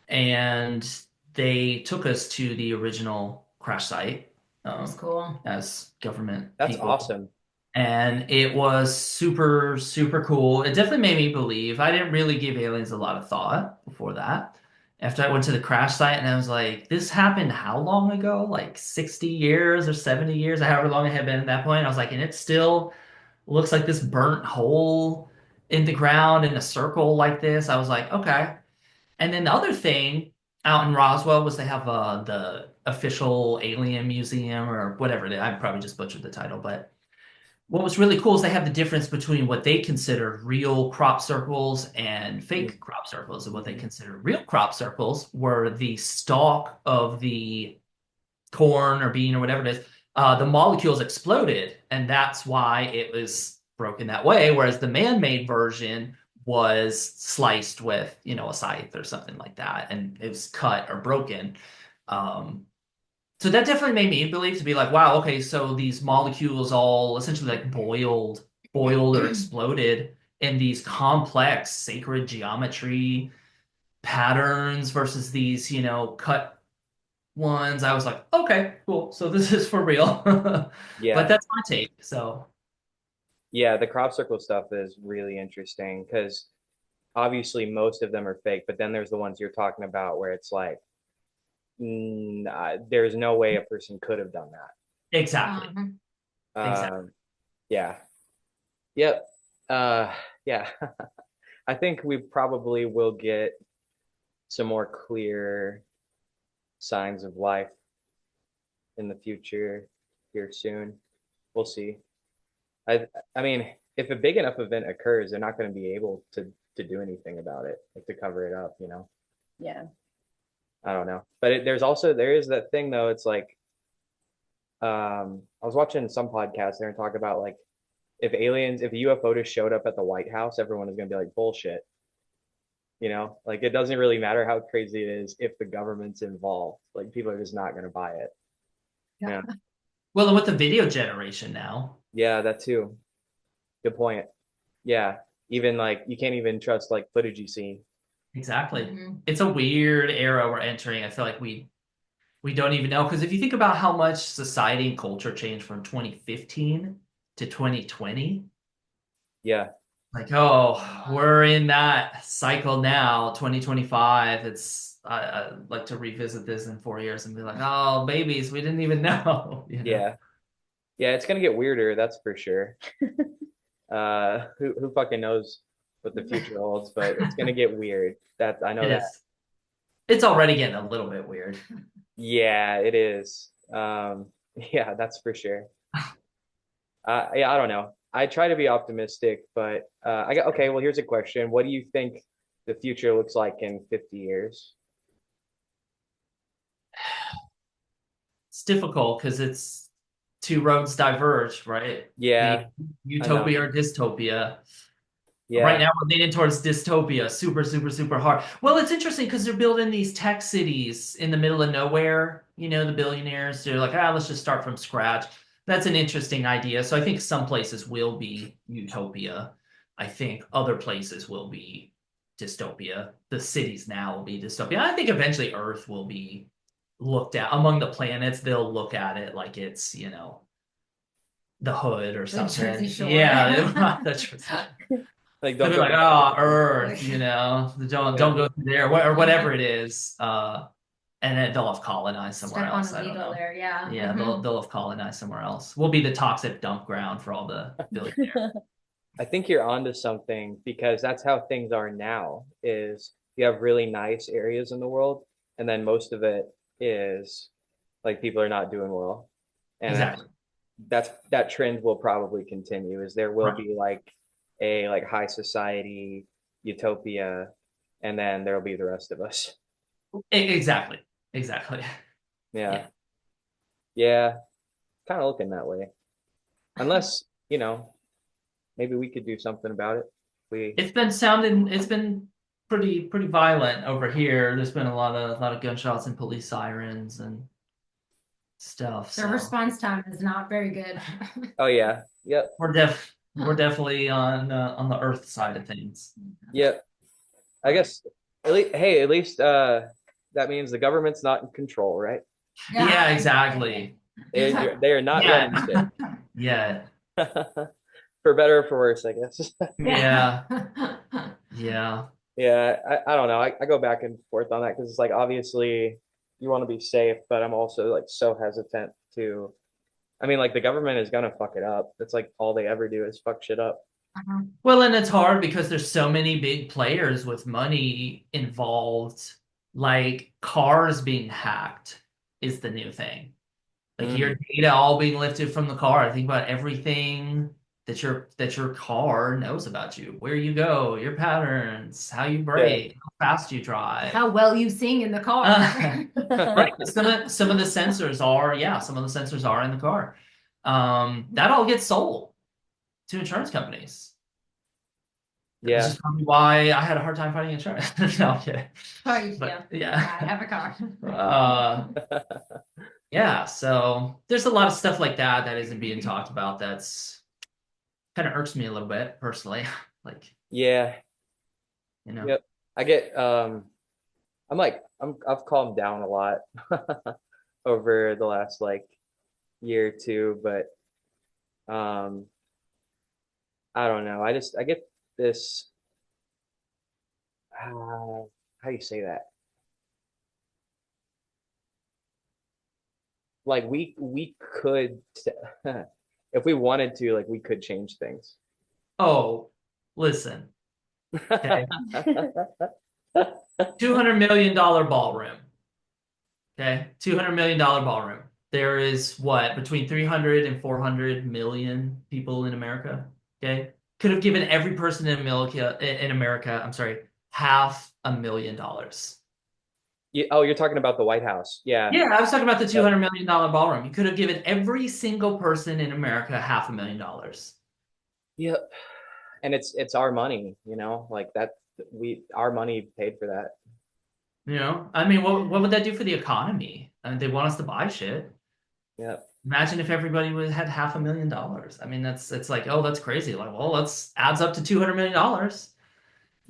and they took us to the original crash site That was cool. as government That's people. awesome. And it was super, super cool. It definitely made me believe. I didn't really give aliens a lot of thought before that. After I went to the crash site and I was like, this happened how long ago? Like 60 years or 70 years, or however long it had been at that point. I was like, and it still looks like this burnt hole in the ground in a circle like this. I was like, okay. And then the other thing out in Roswell was they have the official alien museum or whatever. I probably just butchered the title, but what was really cool is they have the difference between what they consider real crop circles and Mm. fake crop circles. And what they consider real crop circles were the stalk of the corn or bean or whatever it is. The molecules exploded, and that's why it was broken that way. Whereas the man-made version was sliced with, a scythe or something like that, and it was cut or broken. Um, so that definitely made me believe to be like, wow, okay, so these molecules all essentially like boiled or exploded in these complex sacred geometry patterns versus these, cut ones. I was like, okay, cool. So this is for real. But Yeah. that's my take. So Yeah, the crop circle stuff is really interesting because obviously most of them are fake, but then there's the ones you're talking about where it's like, there's no way a person could have done exactly. Um, that. Exactly. Yeah. Yep. Yeah. I think we probably will get some more clear signs of life in the future here soon. We'll see. I I mean, if a big enough event occurs, they're not going to be able to do anything about it, like to cover it up, you know. Yeah. I don't know. But there is that thing though, it's like I was watching some podcast there and talk about like if a UFO just showed up at the White House, everyone is going to be like bullshit. You know, like it doesn't really matter how crazy it is if the government's involved. Like people are just not going to buy it. yeah. Yeah. Well, and with the video generation now, Yeah, that too. Good point. Yeah. Even like you can't even trust like footage you see. exactly. Mhm. It's a weird era we're entering. I feel like we don't even know because if you think about how much society and culture changed from 2015 to 2020, Yeah. like, oh, we're in that cycle now, 2025. I like to revisit this in 4 years and be like, oh, babies, we didn't even know, Yeah. Yeah, it's gonna get weirder, that's for sure. Who fucking knows what the future holds, but it's gonna get weird. That I know It that. is. It's already getting a little bit weird. Yeah, it is. Yeah, that's for sure. Yeah, I don't know. I try to be optimistic, but I got okay. Well, here's a question: what do you think the future looks like in 50 years? It's difficult because it's two roads diverge, right? The Yeah, I know. utopia or dystopia. Right Yeah, now, we're leaning towards dystopia, super, super, super hard. Well, it's interesting because they're building these tech cities in the middle of nowhere. The billionaires, they're like, let's just start from scratch. That's an interesting idea. So I think some places will be utopia. I think other places will be dystopia. The cities now will be dystopia. I think eventually Earth will be looked at among the planets. They'll look at it like it's, the hood or The something. Jersey Shore. Yeah, that's Like They'll don't be go like, back. oh, Earth, don't Yeah. go through there, or whatever it is. And then they'll have colonized somewhere Stuck on else. a I don't needle know. there, yeah. Yeah, Mhm. they'll have colonized somewhere else. We'll be the toxic dump ground for all the billionaires. I think you're onto something because that's how things are now is you have really nice areas in the world and then most of it is like people are not doing well. And Exactly. that trend will probably continue is there will Right. be like a like high society utopia and then there'll be the rest of us. Exactly. Exactly. Yeah. Yeah. Yeah. Kind of looking that way. Unless, maybe we could do something about it. We It's been pretty violent over here. There's been a lot of gunshots and police sirens and stuff. Their So response time is not very good. Oh yeah. Yep. we're definitely on the earth side of things. Yep. I guess at least that means the government's not in control, right? Yeah, Yeah. exactly. They are not running Yeah. shit. Yeah. For better or for worse, I guess. Yeah. Yeah. Yeah, I don't know. I go back and forth on that because it's like obviously you want to be safe, but I'm also like so hesitant to. I mean, like the government is gonna fuck it up. It's like all they ever do is fuck shit up. Well, and it's hard because there's so many big players with money involved. Like cars being hacked is the new thing. Like your Mm, data all being lifted from the car. Think about everything that your car knows about you, where you go, your patterns, how you yeah, brake, how fast you drive. How well you sing in the car. Right. Some of the sensors are, yeah, some of the sensors are in the car. That all gets sold to insurance companies. Which yeah, is probably why I had a hard time finding insurance. No, I'm kidding. Sorry, But yeah. I yeah. have a car. Yeah, so there's a lot of stuff like that that isn't being talked about that's kind of irks me a little bit personally. Like, yeah. you know. Yep. I get I've calmed down a lot over the last like year or two, but um I don't know. I get this how do you say that? Like we could if we wanted to, like we could change things. Oh, listen. Okay. $200 million ballroom. Okay. $200 million ballroom. There is what, between 300 and 400 million people in America. Okay. Could have given every person in America, I'm sorry, $500,000. Oh, you're talking about the White House. Yeah. Yeah, I was talking about the Yep. $200 million ballroom. You could have given every single person in America $500,000. Yep. And it's our money, like that our money paid for that. I mean, what would that do for the economy? I mean, they want us to buy shit. Yep. Imagine if everybody would had $500,000. I mean, it's like, oh, that's crazy. Like, well, that's adds up to $200 million. It's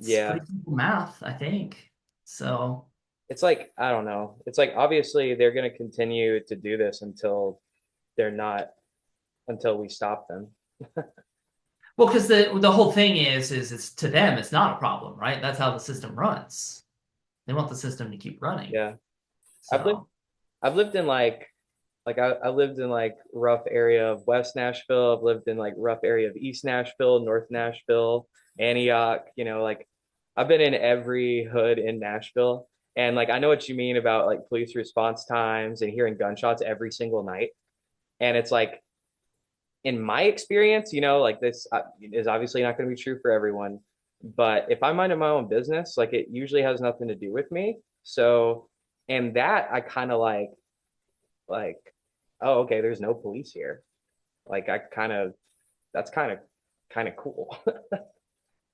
Yeah. pretty simple math, I think. So, It's like, I don't know. It's like obviously they're going to continue to do this they're not until we stop them. well, because the whole thing is it's to them, it's not a problem, right? That's how the system runs. They want the system to keep running. Yeah. I've lived So, I've lived in I lived in like rough area of West Nashville. I've lived in like rough area of East Nashville, North Nashville, Antioch, like I've been in every hood in Nashville. And like I know what you mean about like police response times and hearing gunshots every single night. And it's like in my experience, like this is obviously not going to be true for everyone. But if I'm minding my own business, like it usually has nothing to do with me. So, and that I kind of like, oh, okay, there's no police here. Like that's kind of cool.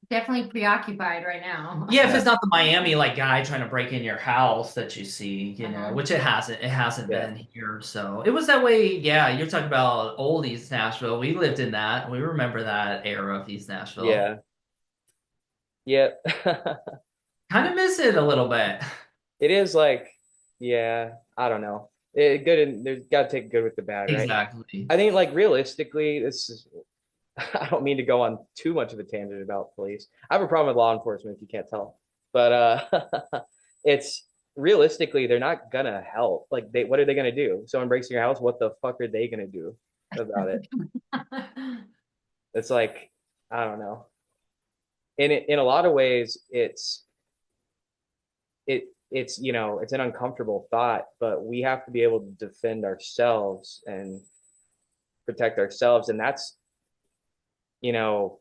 Definitely preoccupied right now. yeah, if Yeah, it's not the Miami like guy trying to break in your house that you see, which it hasn't yeah, been here. So it was that way. Yeah, you're talking about old East Nashville. We lived in that. We remember that era of East Nashville. yeah, yeah. Kind of miss it a little bit. It is like, yeah, I don't know. Good and there's got to take good with the bad, right? Exactly. I think like realistically, this is I don't mean to go on too much of a tangent about police. I have a problem with law enforcement if you can't tell. But it's realistically they're not gonna help. Like what are they gonna do? Someone breaks in your house, what the fuck are they gonna do about it? It's like, I don't know. In a lot of ways, it's it's an uncomfortable thought, but we have to be able to defend ourselves and protect ourselves, and that's you know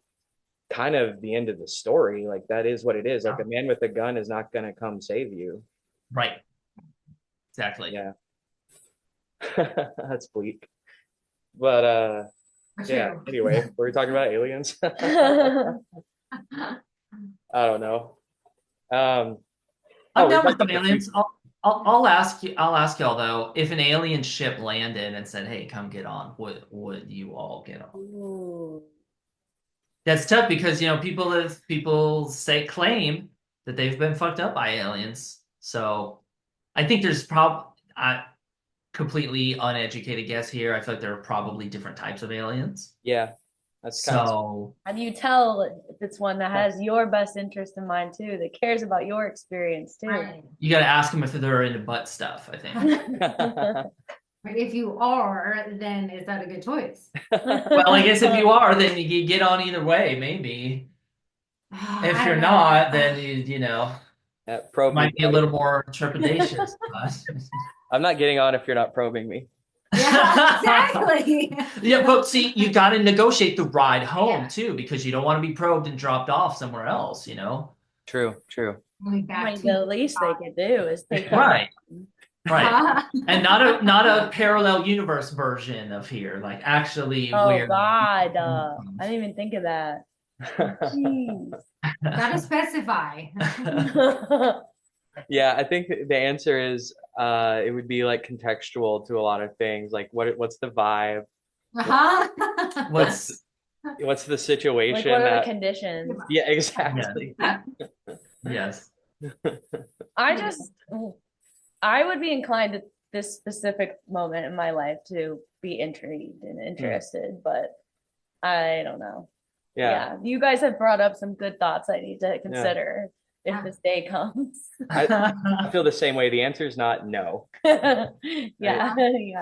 kind of the end of the story. Like that is what it is. Like a man with a gun is not gonna come save you. Right. Exactly. Yeah. That's bleak. But yeah, True. anyway, were we talking about aliens? I don't know. I'm We're down talking with about the aliens. future. I'll ask you. I'll ask y'all though. If an alien ship landed and said, "Hey, come get on," would you all get on? Ooh. That's tough because people say claim that they've been fucked up by aliens. So I think there's I completely uneducated guess here. I feel like there are probably different types of aliens. Yeah, that's kind of So How do you tell if it's one that has your best interest in mind too, that cares about your experience too? Right. you got to ask them if they're into butt stuff, I think. But if you are, then is that a good choice? Well, I guess if you are, then you get on either way, maybe. If I you're don't not, know. then you probe me, might be a buddy. little more trepidatious. I'm not getting on if you're not probing me. Yeah, exactly. Yeah, but see, you got to negotiate the ride home Yeah. too, because you don't want to be probed and dropped off somewhere else, you know? True, true. Going I back mean, to the least they could do is take you Right, right. Huh? And not a parallel universe version of here, like actually Oh where God, I didn't even think of that. Jeez. Gotta specify. Yeah, I think the answer is it would be like contextual to a lot of things. Like what's the vibe? Uh-huh. what's What's the Like, situation what are the that conditions? yeah, yeah, exactly. yes. I would be inclined at this specific moment in my life to be intrigued and interested, but I don't know. Yeah. Yeah, you guys have brought up some good thoughts I need to Yeah. consider if this day comes. I feel the same way. The answer is not no. Yeah, yeah.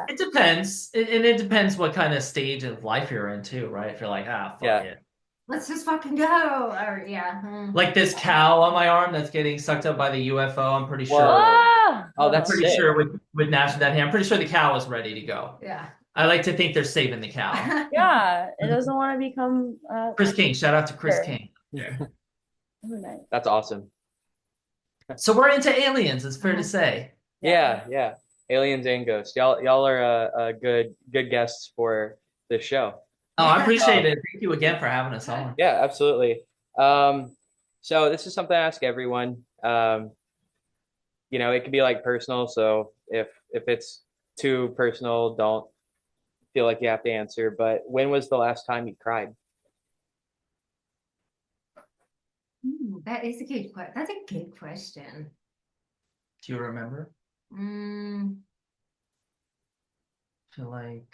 It depends. And it depends what kind of stage of life you're in too, right? If you're like, fuck Yeah. it. Let's just fucking go. Or yeah. Like this cow on my arm that's getting sucked up by the UFO, I'm pretty Whoa. sure. Ah! Oh, that's Pretty sick. sure with Nash that hand, I'm pretty sure the cow is ready to go. Yeah. I like to think they're saving the cow. Yeah, it doesn't want to become Chris King, shout out to Chris Sure. King. Oh, nice. That's awesome. So we're into aliens, it's fair to say. Yeah, yeah. Aliens and ghosts. Y'all are a good guests for this show. Oh, I appreciate it. Thank you again for having us on. Yeah, absolutely. So this is something I ask everyone. It can be like personal. So if it's too personal, don't feel like you have to answer. But when was the last time you cried? That is a good question. That's a good question. Do you remember? Mm, I feel like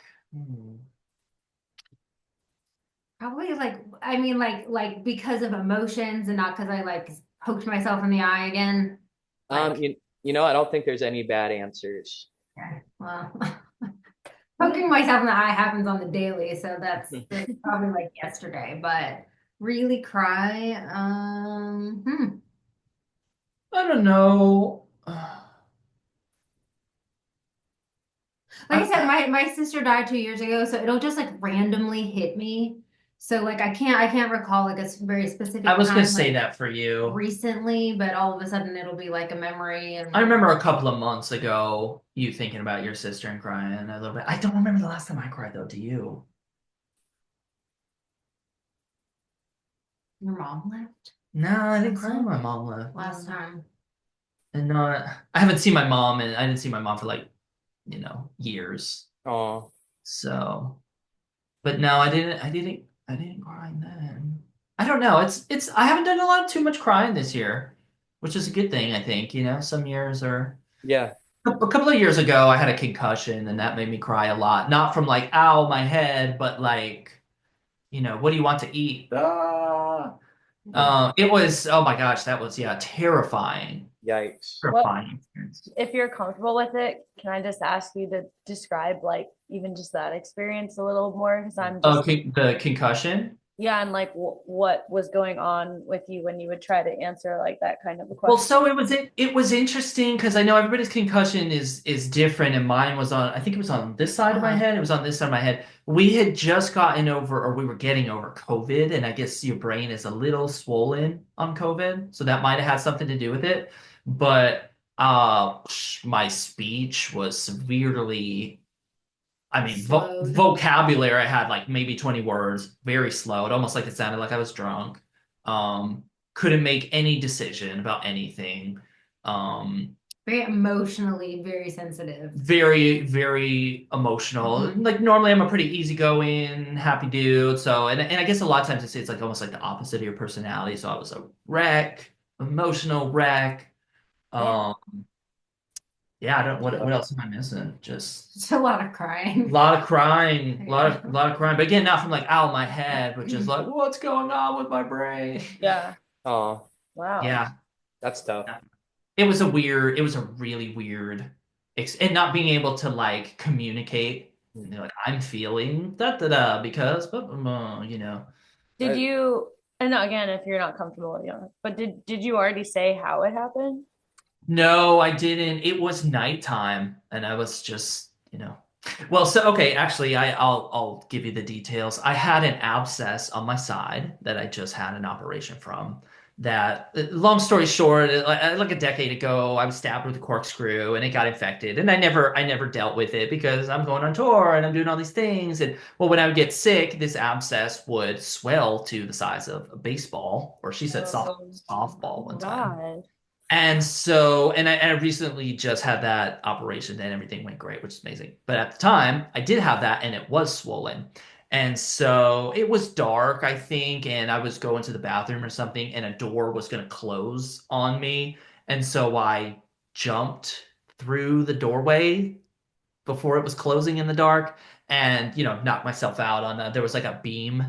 probably like because of emotions and not because I like poked myself in the eye again. Like, I don't think there's any bad answers. okay, well, poking myself in the eye happens on the daily, so that's probably like yesterday. But really cry, I don't know. Like I said, my sister died 2 years ago, so it'll just like randomly hit me. So like I can't recall like a very specific I was gonna time, say like, that for you. recently, but all of a sudden it'll be like a memory. And I remember a couple of months ago you thinking about your sister and crying a little bit. I don't remember the last time I cried though. Do you? Your mom left No, I didn't cry when my mom left. last time. And I haven't seen my mom, and I didn't see my mom for like, years. Oh, So, but no, I didn't cry then. I don't know. It's. I haven't done too much crying this year, which is a good thing. I think some years are. yeah. A couple of years ago, I had a concussion, and that made me cry a lot. Not from like, ow, my head, but like what do you want to eat? It was, oh my gosh, that was, yeah, terrifying. Yikes. What Terrifying experience. if you're comfortable with it, can I just ask you to describe like even just that experience a little more? Because I'm Oh, just the concussion. yeah, and like what was going on with you when you would try to answer like that kind of a Well, question. so it was interesting because I know everybody's concussion is different, and mine was on. I think it was on this side of my Uh-huh. head. It was on this side of my head. We had just gotten over, or we were getting over COVID, and I guess your brain is a little swollen on COVID, so that might have had something to do with it. But my speech was severely. I mean, Slowed. vocabulary, I had like maybe 20 words, very slow. It almost like it sounded like I was drunk. Couldn't make any decision about anything. Um, Very emotionally, very sensitive. very, very emotional. Mhm. Like normally I'm a pretty easygoing, happy dude. So, and I guess a lot of times it's like almost like the opposite of your personality. So I was a wreck, emotional wreck. Yeah. Um, yeah, I don't, what Uh, else am I missing? Just It's a lot of a crying. lot of crying, Yeah. a lot of crying. But again, not from like out of my head, but just like, what's going on with my brain? Yeah. oh, Wow. Yeah, that's tough. it was a really weird, and not being able to like communicate, like I'm feeling da da da because, Did That, you, and again, if you're not comfortable, you know, but did you already say how it happened? No, I didn't. It was nighttime, and I was just, Well, so okay, actually, I'll give you the details. I had an abscess on my side that I just had an operation from. That, long story short, like a decade ago, I was stabbed with a corkscrew, and it got infected, and I never dealt with it because I'm going on tour and I'm doing all these things, and well, when I would get sick, this abscess would swell to the size of a baseball, or she said Oh, softball one time. God. And so, and I recently just had that operation and everything went great, which is amazing. But at the time, I did have that and it was swollen. And so it was dark, I think, and I was going to the bathroom or something, and a door was going to close on me. And so I jumped through the doorway before it was closing in the dark and, knocked myself out on there was like a beam.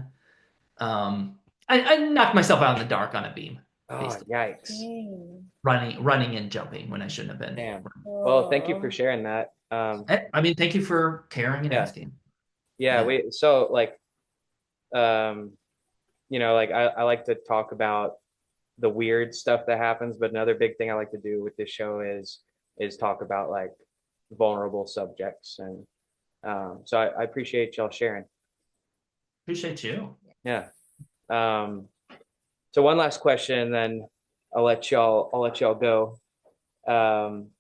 Um, I knocked myself out in the dark on a beam, oh, basically yikes. Dang. running and jumping when I shouldn't have been. Damn. Well, thank you for Oh. sharing that. I mean, thank you for caring and Yeah. asking. Yeah, Yeah. so like, um, like I like to talk about the weird stuff that happens, but another big thing I like to do with this show is talk about like vulnerable subjects. And so I appreciate y'all sharing. Appreciate you. Yeah. Um, so one last question, and then I'll let y'all go. Um,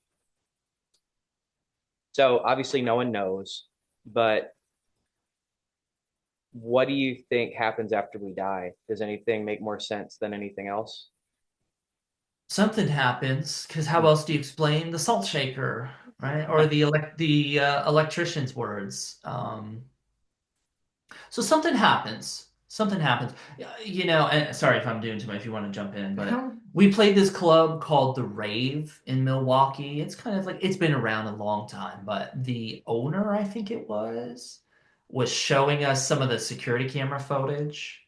so obviously no one knows, but what do you think happens after we die? Does anything make more sense than anything else? Something happens because how else do you explain the salt shaker, right? Or the electrician's words. So something happens. Something happens. And sorry if I'm doing too much. If you want to jump in, but we played this club called the Rave in Milwaukee. It's kind of like it's been around a long time, but the owner, I think it was showing us some of the security camera footage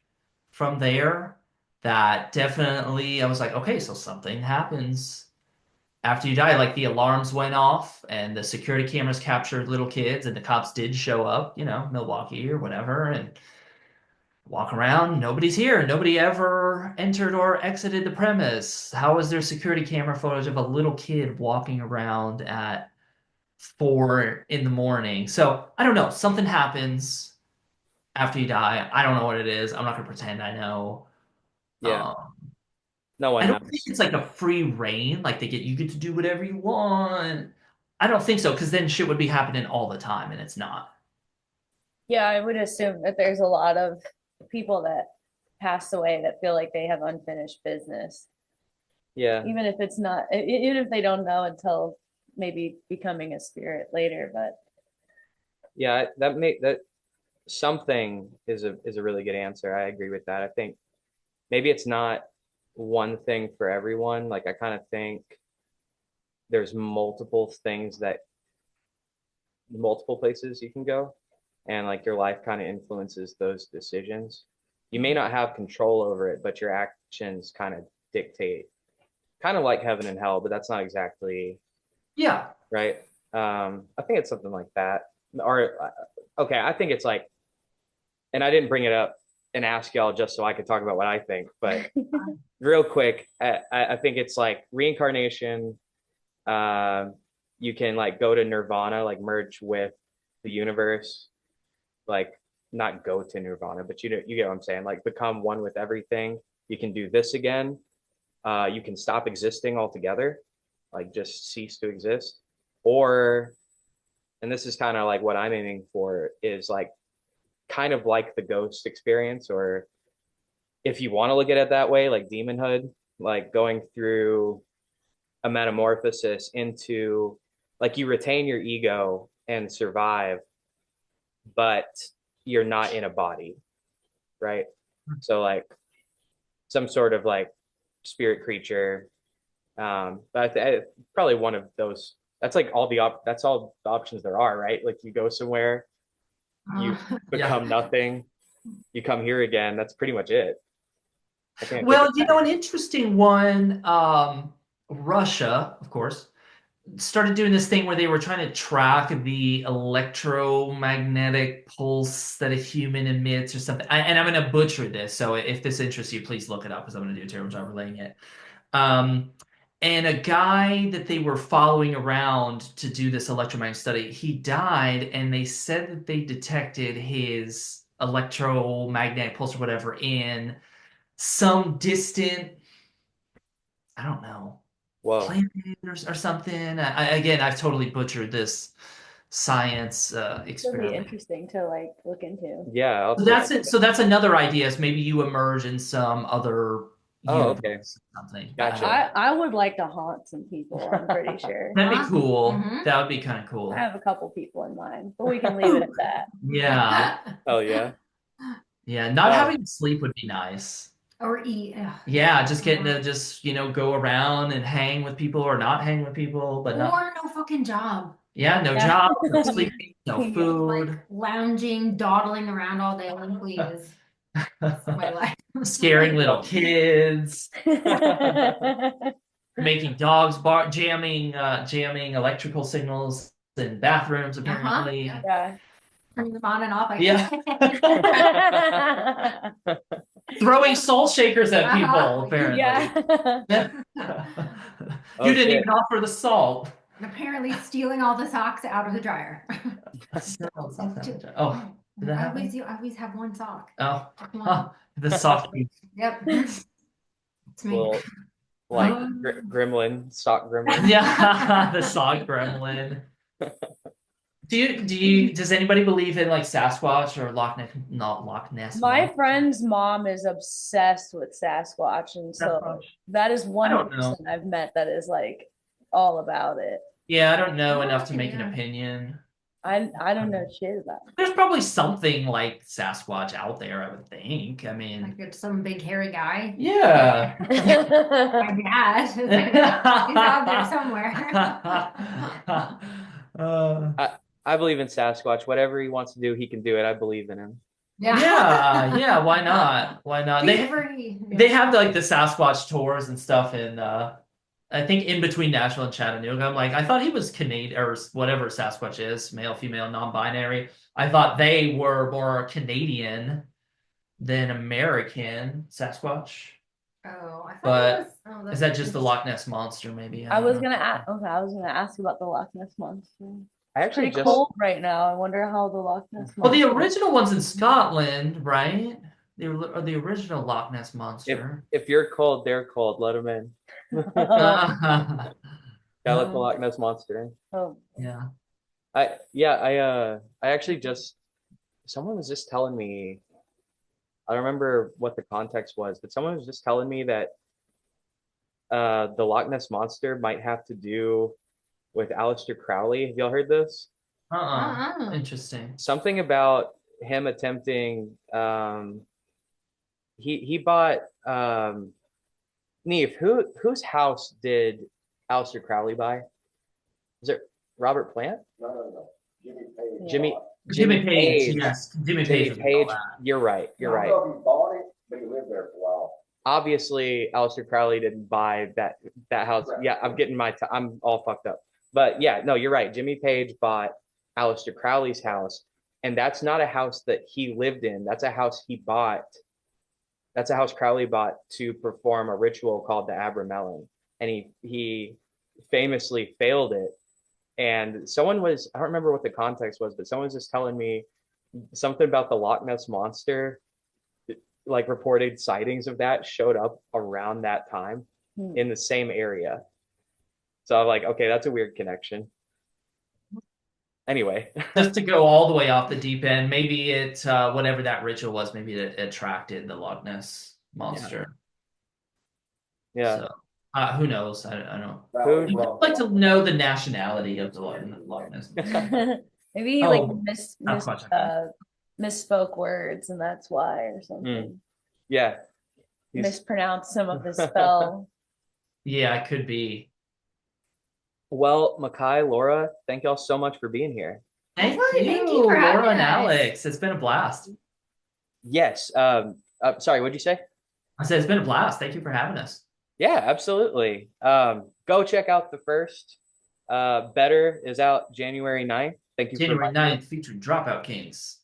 from there. That definitely, I was like, okay, so something happens after you die. Like the alarms went off and the security cameras captured little kids, and the cops did show up, Milwaukee or whatever, and walk around. Nobody's here. Nobody ever entered or exited the premise. How is there security camera footage of a little kid walking around at 4 in the morning? So I don't know. Something happens after you die. I don't know what it is. I'm not gonna pretend I know. Yeah, Um, no I one don't think knows. it's like a free reign, like you get to do whatever you want. I don't think so, because then shit would be happening all the time, and it's not. Yeah, I would assume that there's a lot of people that pass away that feel like they have unfinished business, Yeah, even if it's not, even if they don't know until maybe becoming a spirit later. But yeah, that something is a really good answer. I agree with that. I think maybe it's not one thing for everyone. Like I kind of think there's multiple things that multiple places you can go. and like your life kind of influences those decisions. You may not have control over it, but your actions kind of dictate, kind of like heaven and hell, but that's not exactly Yeah. right. I think it's something like that. Or okay, I think it's like, and I didn't bring it up and ask y'all just so I could talk about what I think, but real quick, I think it's like reincarnation. You can like go to nirvana, like merge with the universe, like not go to nirvana, but you get what I'm saying, like become one with everything. You can do this again. You can stop existing altogether, like just cease to exist. Or, and this is kind of like what I'm aiming for, is like kind of like the ghost experience, or if you want to look at it that way, like demonhood, like going through a metamorphosis into, like, you retain your ego and survive, but you're not in a body, right? So like some sort of like spirit creature. But probably one of those. That's like all that's all the options there are, right? Like you go somewhere, you become nothing, you come here again. That's pretty much it. Well, you know, an interesting one, Russia, of course, started doing this thing where they were trying to track the electromagnetic pulse that a human emits or something. And I'm going to butcher this, so if this interests you, please look it up because I'm going to do a terrible job relaying it. And a guy that they were following around to do this electromagnetic study, he died, and they said that they detected his electromagnetic pulse or whatever in some distant, I don't know, planet or something. Again, I've totally butchered this science It'll be experiment. interesting to like look into. Yeah. So that's it. So that's another idea, is maybe you emerge in some other Oh, okay. universe or something. Gotcha. I would like to haunt some people, I'm pretty sure. That'd be cool. Mhm. That would be kind of cool. I have a couple people in mind, but we can leave it at that. Yeah. Oh yeah. Yeah. Not having to sleep would be nice. Or eat. Yeah, just getting to just, go around and hang with people or not hang with people, but not. Or no fucking job. Yeah, no Yeah. job, no sleeping, no Yeah. food. Like lounging, dawdling around all day, please. That's my life. Scaring little kids, making dogs bark, jamming electrical signals in bathrooms, apparently. Yeah. Turning them on and off. Yeah. Throwing salt shakers at people, apparently. Yeah. You didn't even offer the salt. And apparently stealing all the socks out of the dryer. Oh, did that I happen? always have one sock. Oh, Just one. the sock. Yep. It's me. Well, like gremlin, sock gremlin. Yeah, the sock gremlin. Does anybody believe in like Sasquatch or Loch Ness? My friend's mom is obsessed with Sasquatch, and so Sasquatch. that is one don't know. person I've met that is like all about it. Yeah, I don't know enough to make an opinion. I don't know shit about it. There's probably something like Sasquatch out there, I would think. I mean, Like it's some big hairy guy. yeah. My dad. He's out there somewhere. I believe in Sasquatch. Whatever he wants to do, he can do it. I believe in him. Yeah, why not? Why not? They have like the Sasquatch tours and stuff in I think in between Nashville and Chattanooga. I'm like, I thought he was Canadian or whatever Sasquatch is, male, female, non-binary. I thought they were more Canadian than American Sasquatch. Oh, I thought But it was, is that just the Loch Ness Monster, maybe? I was gonna ask. Okay, I was gonna ask you about the Loch Ness Monster. I actually Pretty cold right now. I wonder how the Loch Ness Monster. Well, the original one's in Scotland, right? The original Loch Ness Monster. If you're cold, they're cold. Let them in. Gotta let the Loch Ness Monster in. Oh. Yeah. I actually just, someone was just telling me, I don't remember what the context was, but someone was just telling me that the Loch Ness Monster might have to do with Aleister Crowley. Have y'all heard this? Interesting. Something about him attempting, he bought, Neve, whose house did Aleister Crowley buy? Is it Robert Plant? No. Jimmy Page. Jimmy. Jimmy Page, yes. Jimmy Jimmy Page was all Page. that. You're right. You're I right. don't know if he bought it, but he lived there for a while. Obviously, Aleister Crowley didn't buy that house. Right. Yeah, I'm getting I'm all fucked up. But yeah, no, you're right. Jimmy Page bought Aleister Crowley's house, and that's not a house that he lived in. That's a house he bought. That's a house Crowley bought to perform a ritual called the Abramelin, and he famously failed it. And someone was, I don't remember what the context was, but someone was just telling me something about the Loch Ness monster, like reported sightings of that showed up around that time in the same area. So I'm like, okay, that's a weird connection. Anyway, Just to go all the way off the deep end, maybe it whatever that ritual was, maybe it attracted the Loch Ness monster. yeah. So who knows? I don't know. That Who- was I'd rough. like to know the nationality of the Loch Ness. Maybe he Oh, not much. misspoke words and that's why or something. Yeah. Mispronounced some of the spell. Yeah, it could be. Well, Makai, Laura, thank y'all so much for being here. Thank Absolutely, you, thank you for having Laura and us. Alex. It's been a blast. Yes. Sorry, what'd you say? I said it's been a blast. Thank you for having us. Yeah, absolutely. Go check out The First. Better is out January 9th. Thank you January for 9th featuring Dropout Kings.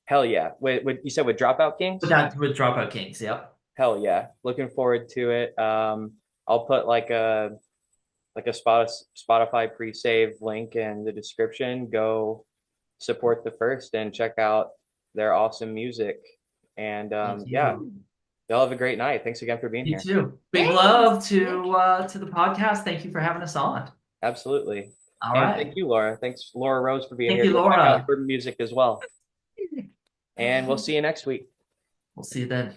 Hell yeah. Wait, you said with Dropout Kings? With Dropout Kings, yep. Hell yeah. Looking forward to it. I'll put like a Spotify pre-save link in the description. Go support The First and check out their awesome music. And Thank you. yeah, y'all have a great night. Thanks again for being You here. too. Big Thanks. love to the podcast. Thank you for having us on. Absolutely. All And right. thank you, Laura. Thanks, Laura Rose, for being Thank here. you, Go check Laura. out her music as well. And we'll see you next week. We'll see you then.